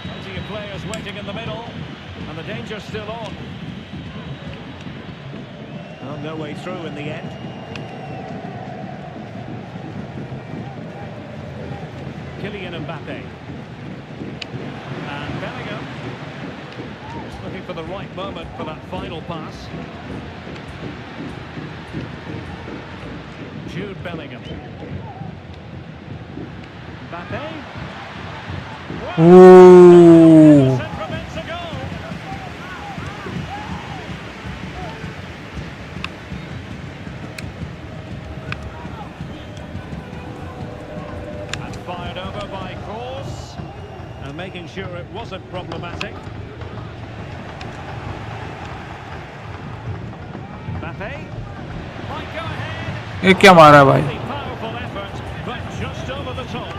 [SPEAKER 2] Plenty of players waiting in the middle. And the danger's still on. Well, no way through in the end. Kylian Mbappe. And Bellingham. Just looking for the right moment for that final pass. Jude Bellingham. Mbappe.
[SPEAKER 1] Ooh.
[SPEAKER 2] Prevents a goal. And fired over by Kroos. And making sure it wasn't problematic. Mbappe. Might go ahead.
[SPEAKER 1] ये क्या मारा भाई?
[SPEAKER 2] Powerful effort, but just over the top.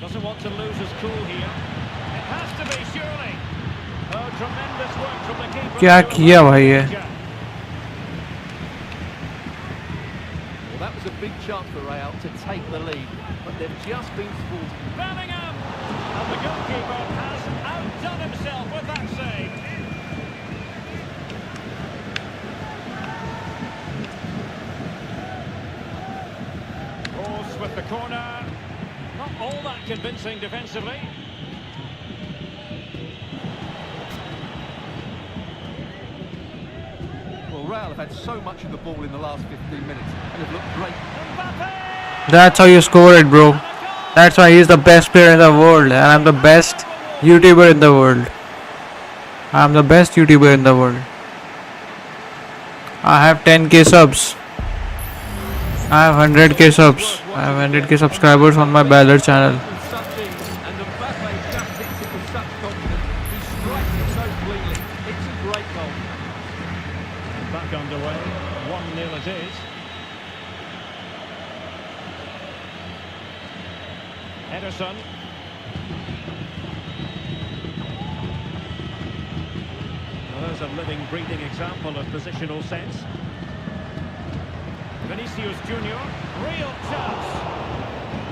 [SPEAKER 2] Doesn't want to lose his cool here. It has to be, surely. Oh, tremendous work from the keeper.
[SPEAKER 1] क्या किया भाई ये?
[SPEAKER 3] Well, that was a big chance for Real to take the lead, but they've just been thwarted.
[SPEAKER 2] Bellingham! And the goalkeeper has outdone himself with that save. Kroos with the corner. Not all that convincing defensively.
[SPEAKER 3] Well, Real have had so much of the ball in the last 15 minutes and have looked great.
[SPEAKER 2] Mbappe!
[SPEAKER 1] That's how you score it, bro. That's why he's the best player in the world, and I'm the best YouTuber in the world. I'm the best YouTuber in the world. I have 10k subs. I have 100k subs. I have 100k subscribers on my Baller channel.
[SPEAKER 3] With such ease, and Mbappe just hits it with such confidence. He strikes it so cleanly. It's a great goal.
[SPEAKER 2] Back underway. 1-0 it is. Ederson. Well, there's a living, breathing example of positional sense. Vinicius Junior, real chance.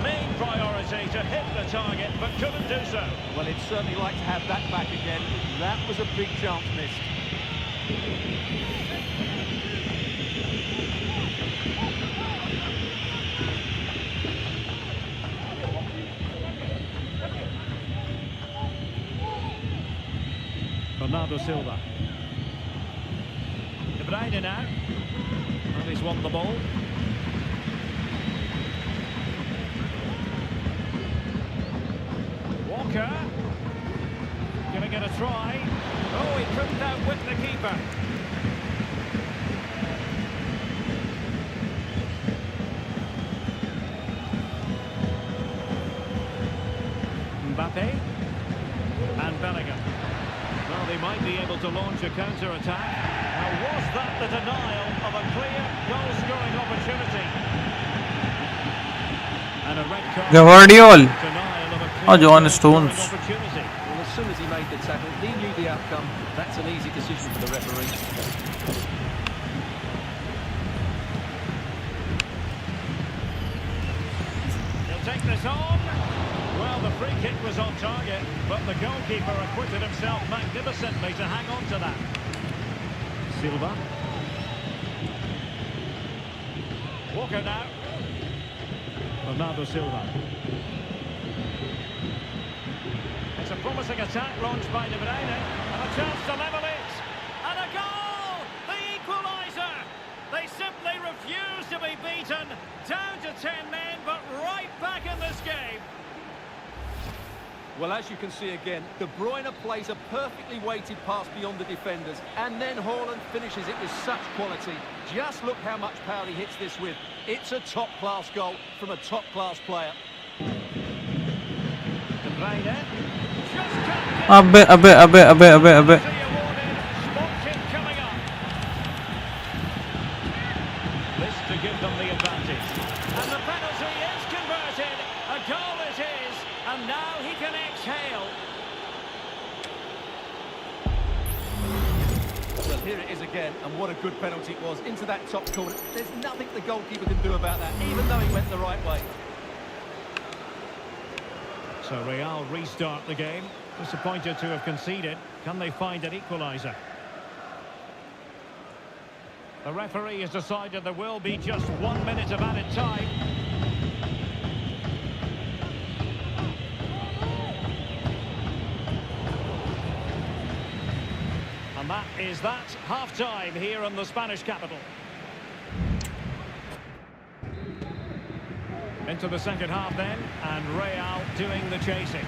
[SPEAKER 2] Main priority to hit the target, but couldn't do so.
[SPEAKER 3] Well, he'd certainly like to have that back again. That was a big chance missed.
[SPEAKER 2] Bernardo Silva. De Bruyne now. And he's won the ball. Walker. Gonna get a try. Oh, he tripped out with the keeper. Mbappe. And Bellingham. Well, they might be able to launch a counter-attack. Now, was that the denial of a clear goal-scoring opportunity? And a red card.
[SPEAKER 1] Gavardiol.
[SPEAKER 2] Denial of a
[SPEAKER 1] Oh,
[SPEAKER 2] clear
[SPEAKER 1] John
[SPEAKER 2] goal-scoring
[SPEAKER 1] Stones.
[SPEAKER 2] opportunity.
[SPEAKER 3] Well, as soon as he made the tackle, he knew the outcome. That's an easy decision for the referee.
[SPEAKER 2] He'll take this on. Well, the free kick was on target, but the goalkeeper acquitted himself magnificently to hang on to that. Silva. Walker now. Bernardo Silva. It's a promising attack launched by De Bruyne, and a chance to level it. And a goal! The equaliser! They simply refuse to be beaten. Down to 10 men, but right back in this game.
[SPEAKER 3] Well, as you can see again, De Bruyne plays a perfectly weighted pass beyond the defenders, and then Haaland finishes it with such quality. Just look how much power he hits this with. It's a top-class goal from a top-class player.
[SPEAKER 2] De Bruyne. Just
[SPEAKER 1] Abbe.
[SPEAKER 2] awarded. Spot kick coming up. This to give them the advantage. And the penalty is converted. A goal it is. And now he can exhale.
[SPEAKER 3] Well, here it is again, and what a good penalty it was. Into that top corner. There's nothing the goalkeeper can do about that, even though he went the right way.
[SPEAKER 2] So Real restart the game. Disappointed to have conceded. Can they find an equaliser? The referee has decided there will be just 1 minute of added time. And that is that. Half-time here in the Spanish capital. Into the second half then, and Real doing the chasing.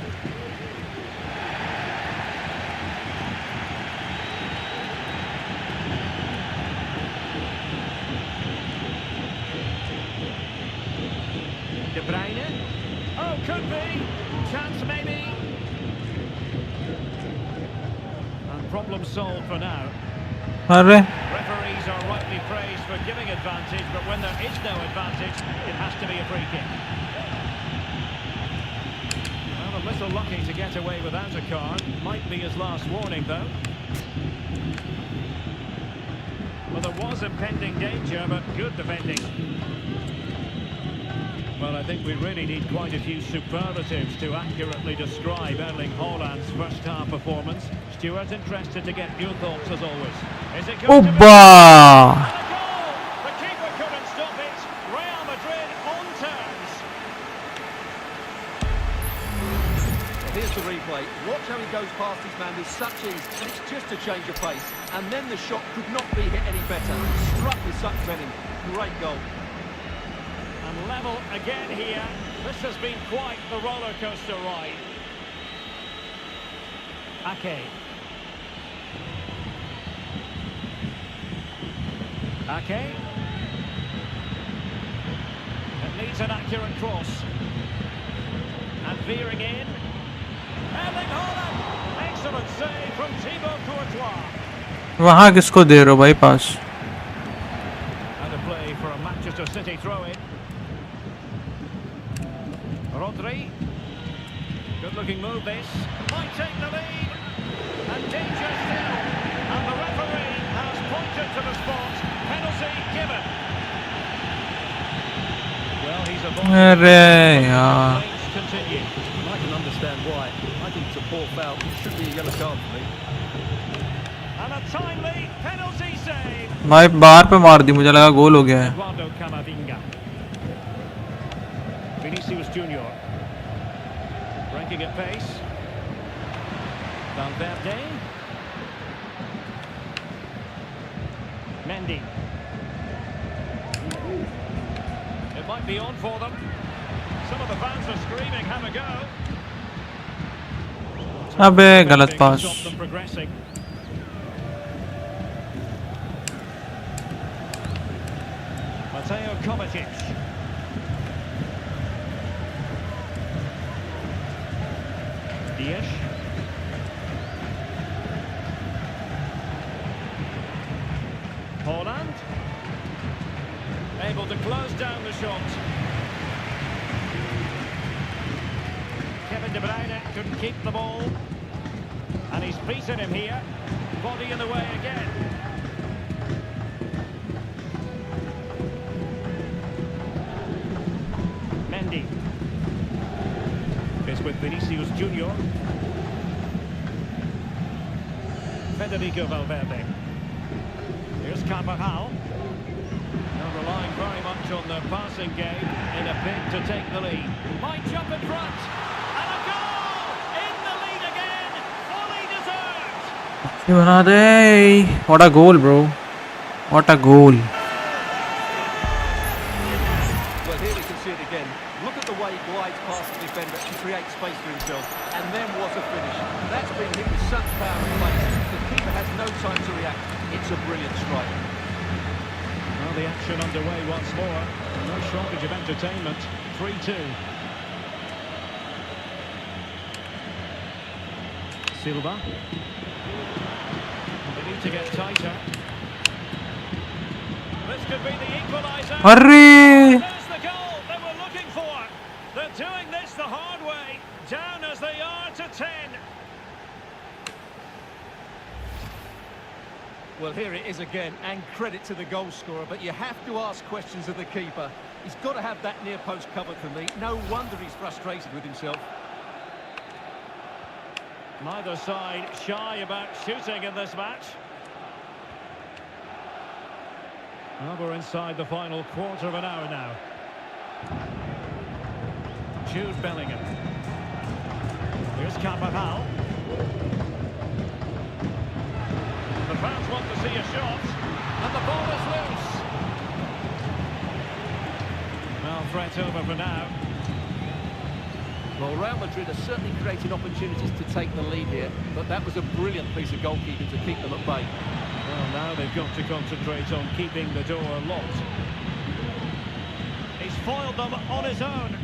[SPEAKER 2] De Bruyne. Oh, could be. Chance maybe. And problem solved for now.
[SPEAKER 1] Arre.
[SPEAKER 2] Referees are rightly praised for giving advantage, but when there is no advantage, it has to be a free kick. Well, a little lucky to get away without a card. Might be his last warning, though. Well, there was impending danger, but good defending. Well, I think we really need quite a few superlatives to accurately describe Erling Haaland's first-half performance. Stuart, interested to get your thoughts as always. Is it going to be...
[SPEAKER 1] Oba.
[SPEAKER 2] And a goal! The keeper couldn't stop it. Real Madrid on terms.
[SPEAKER 3] Here's the replay. Watch how he goes past his man with such ease, and it's just a change of pace. And then the shot could not be hit any better. Struck with such venom. Great goal.
[SPEAKER 2] And level again here. This has been quite the roller coaster ride. Ake. Ake. It needs an accurate cross. And veering in. Erling Haaland. Excellent save from Thibaut Courtois.
[SPEAKER 1] वहाँ किसको दे रहे हो भाई पास?
[SPEAKER 2] And a play for a Manchester City throw-in. Rodri. Good-looking move this. Might take the lead. And danger still. And the referee has pointed to the spot. Penalty given. Well, he's avoided.
[SPEAKER 1] अरे यार.
[SPEAKER 2] Things continue.
[SPEAKER 3] I can understand why. I think it's a poor foul. It should be a yellow card for me.
[SPEAKER 2] And a timely penalty save.
[SPEAKER 1] भाई बार पे मार दी, मुझे लगा गोल हो गया है.
[SPEAKER 2] Eduardo Camavinga. Vinicius Junior. Breaking at pace. Valverde. Mendy. It might be on for them. Some of the fans are screaming, have a go.
[SPEAKER 1] अबे गलत पास.
[SPEAKER 2] Stop them progressing. Mateo Kovacic. Dias. closed down the shot. Kevin De Bruyne couldn't keep the ball. And he's beaten him here. Body in the way again. Mendy. It's with Vinicius Junior. Federico Valverde. Here's Carvajal. Now relying very much on the passing game in a bid to take the lead. Might jump in front. And a goal! In the lead again. Fully deserved.
[SPEAKER 1] What a goal, bro. What a goal.
[SPEAKER 3] Well, here we can see it again. Look at the way he glides past the defender to create space for himself. And then what a finish. That's been hit with such power and pace. The keeper has no time to react. It's a brilliant strike.
[SPEAKER 2] Well, the action underway once more. No shortage of entertainment. 3-2. Silva. They need to get tighter. This could be the equaliser.
[SPEAKER 1] Hurry!
[SPEAKER 2] There's the goal they were looking for. They're doing this the hard way. Down as they are to 10.
[SPEAKER 3] Well, here it is again, and credit to the goal scorer, but you have to ask questions of the keeper. He's got to have that near post covered for me. No wonder he's frustrated with himself.
[SPEAKER 2] Neither side shy about shooting in this match. Well, we're inside the final quarter of an hour now. Jude Bellingham. Here's Carvajal. The fans want to see a shot, and the ball is loose. Well, threat over for now.
[SPEAKER 3] Well, Real Madrid are certainly creating opportunities to take the lead here, but that was a brilliant piece of goalkeeping to keep them at bay.
[SPEAKER 2] Well, now they've got to concentrate on keeping the door locked. He's foiled them on his own.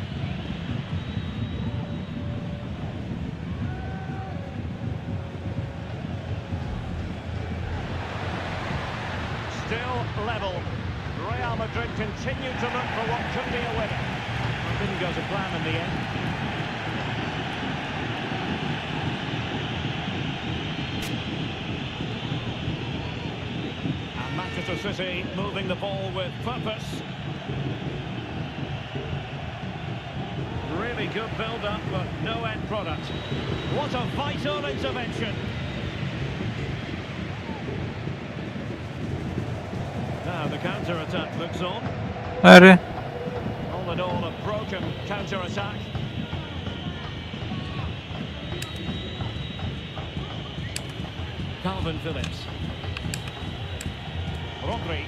[SPEAKER 2] Still level. Real Madrid continue to look for what could be a winner. It didn't go to plan in the end. And Manchester City moving the ball with purpose. Really good build-up, but no end product. What a vital intervention. Now the counter-attack looks on.
[SPEAKER 1] Hurry.
[SPEAKER 2] All in all, a broken counter-attack. Calvin Phillips. Rodri.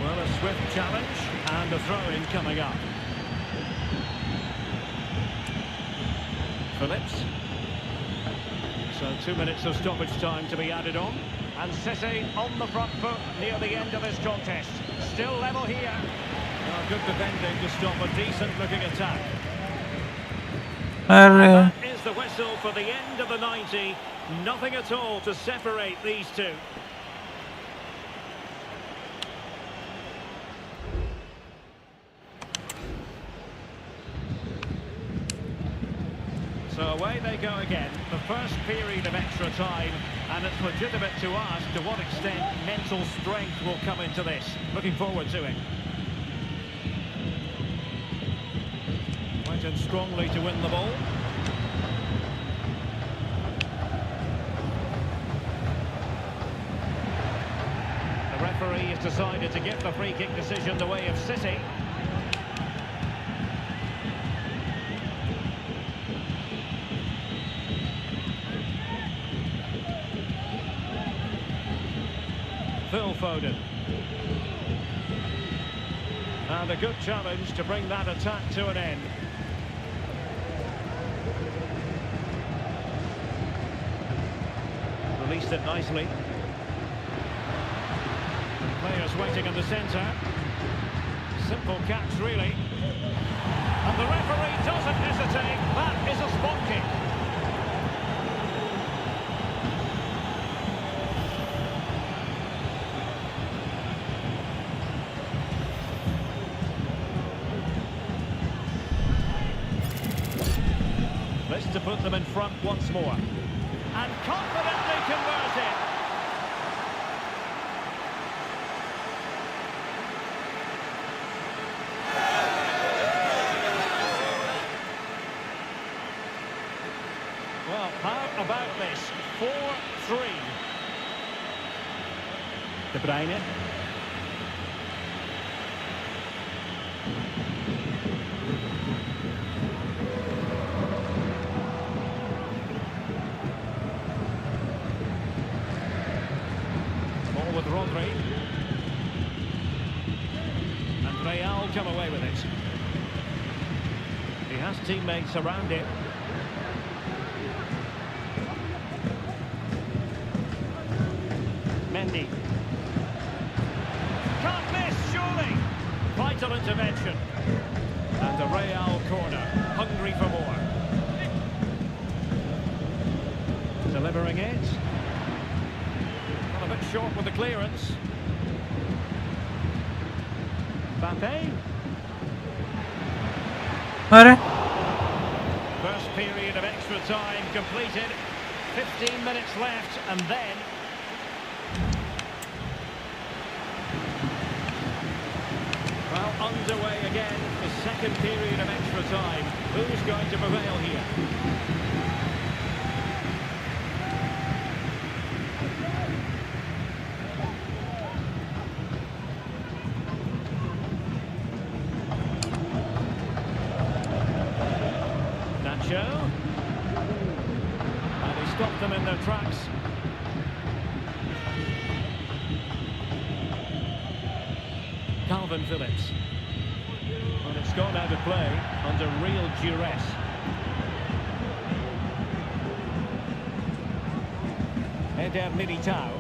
[SPEAKER 2] Well, a swift challenge and a throw-in coming up. Phillips. So 2 minutes of stoppage time to be added on. And City on the front foot near the end of this contest. Still level here. Oh, good defending to stop a decent-looking attack.
[SPEAKER 1] Hurry.
[SPEAKER 2] That is the whistle for the end of the 90. Nothing at all to separate these two. So away they go again. The first period of extra time, and it's legitimate to ask to what extent mental strength will come into this. Looking forward to it. Went in strongly to win the ball. The referee has decided to give the free kick decision the way of City. Phil Foden. And a good challenge to bring that attack to an end. Released it nicely. And players waiting in the centre. Simple catch, really. And the referee doesn't hesitate. That is a spot kick. This to put them in front once more. And confidently converted. Well, how about this? 4-3. De Bruyne. Ball with Rodri. And Real come away with it. He has teammates around him. Mendy. Can't miss, surely. Vital intervention. And a Real corner, hungry for more. Delivering it. Got a bit short with the clearance. Mbappe.
[SPEAKER 1] अरे
[SPEAKER 2] First period of extra time completed. 15 minutes left, and then well, underway again, the second period of extra time. Who's going to prevail here? Nacho. And he stopped them in their tracks. Calvin Phillips. Well, it's gone out of play under real duress. Eder Militao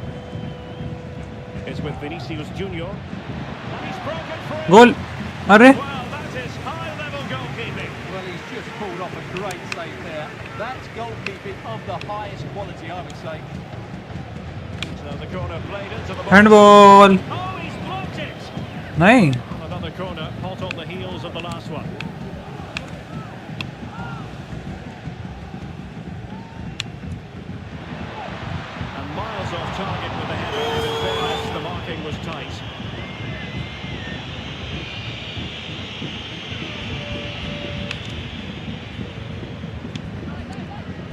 [SPEAKER 2] is with Vinicius Junior. And he's broken free.
[SPEAKER 1] गोल अरे
[SPEAKER 2] Well, that is high-level goalkeeping.
[SPEAKER 3] Well, he's just pulled off a great save there. That's goalkeeping of the highest quality, I would say.
[SPEAKER 2] So the corner played into the box.
[SPEAKER 1] Handball
[SPEAKER 2] Oh, he's blocked it.
[SPEAKER 1] नहीं
[SPEAKER 2] Another corner, hot on the heels of the last one. And miles off target with the header. In fairness, the marking was tight.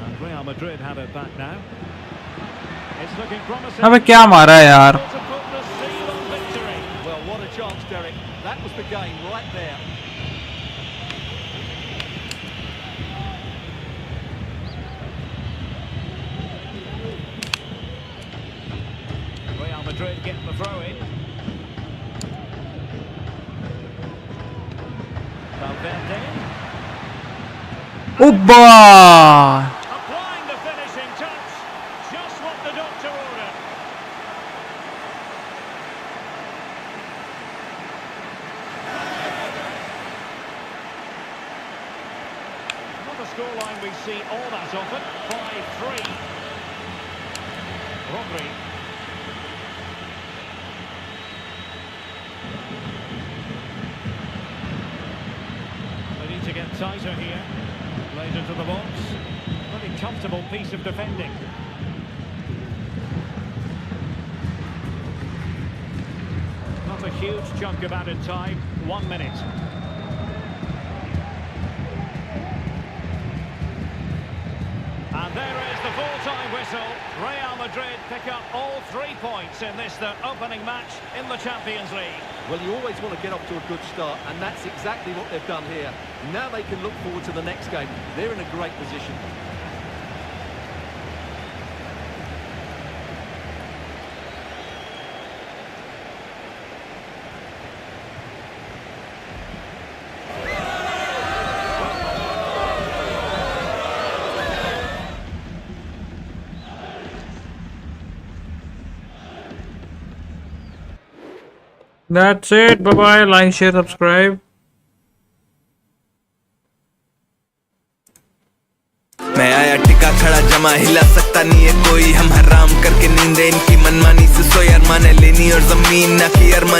[SPEAKER 2] And Real Madrid have it back now. It's looking promising.
[SPEAKER 1] अबे क्या मारा है यार
[SPEAKER 2] To put the seal on victory.
[SPEAKER 3] Well, what a chance, Derek. That was the game right there.
[SPEAKER 2] Real Madrid get the throw in. Valverde
[SPEAKER 1] उब्बा
[SPEAKER 2] applying the finishing touch. Just what the doctor ordered. Not a scoreline we see all that often. 5-3. Rodri. They need to get tighter here. Played into the box. Pretty comfortable piece of defending. Not a huge chunk of added time. 1 minute. And there is the full-time whistle. Real Madrid pick up all 3 points in this, their opening match in the Champions League.
[SPEAKER 3] Well, you always want to get off to a good start, and that's exactly what they've done here. Now they can look forward to the next game. They're in a great position.
[SPEAKER 1] That's it. Bye bye. Like, share, subscribe.
[SPEAKER 4] मैं आया टिका खड़ा जमा हिला सकता नहीं है कोई हम हराम करके नींदे इनकी मनमानी से सोई अरमान है लेनी और जमीन ना की अरमान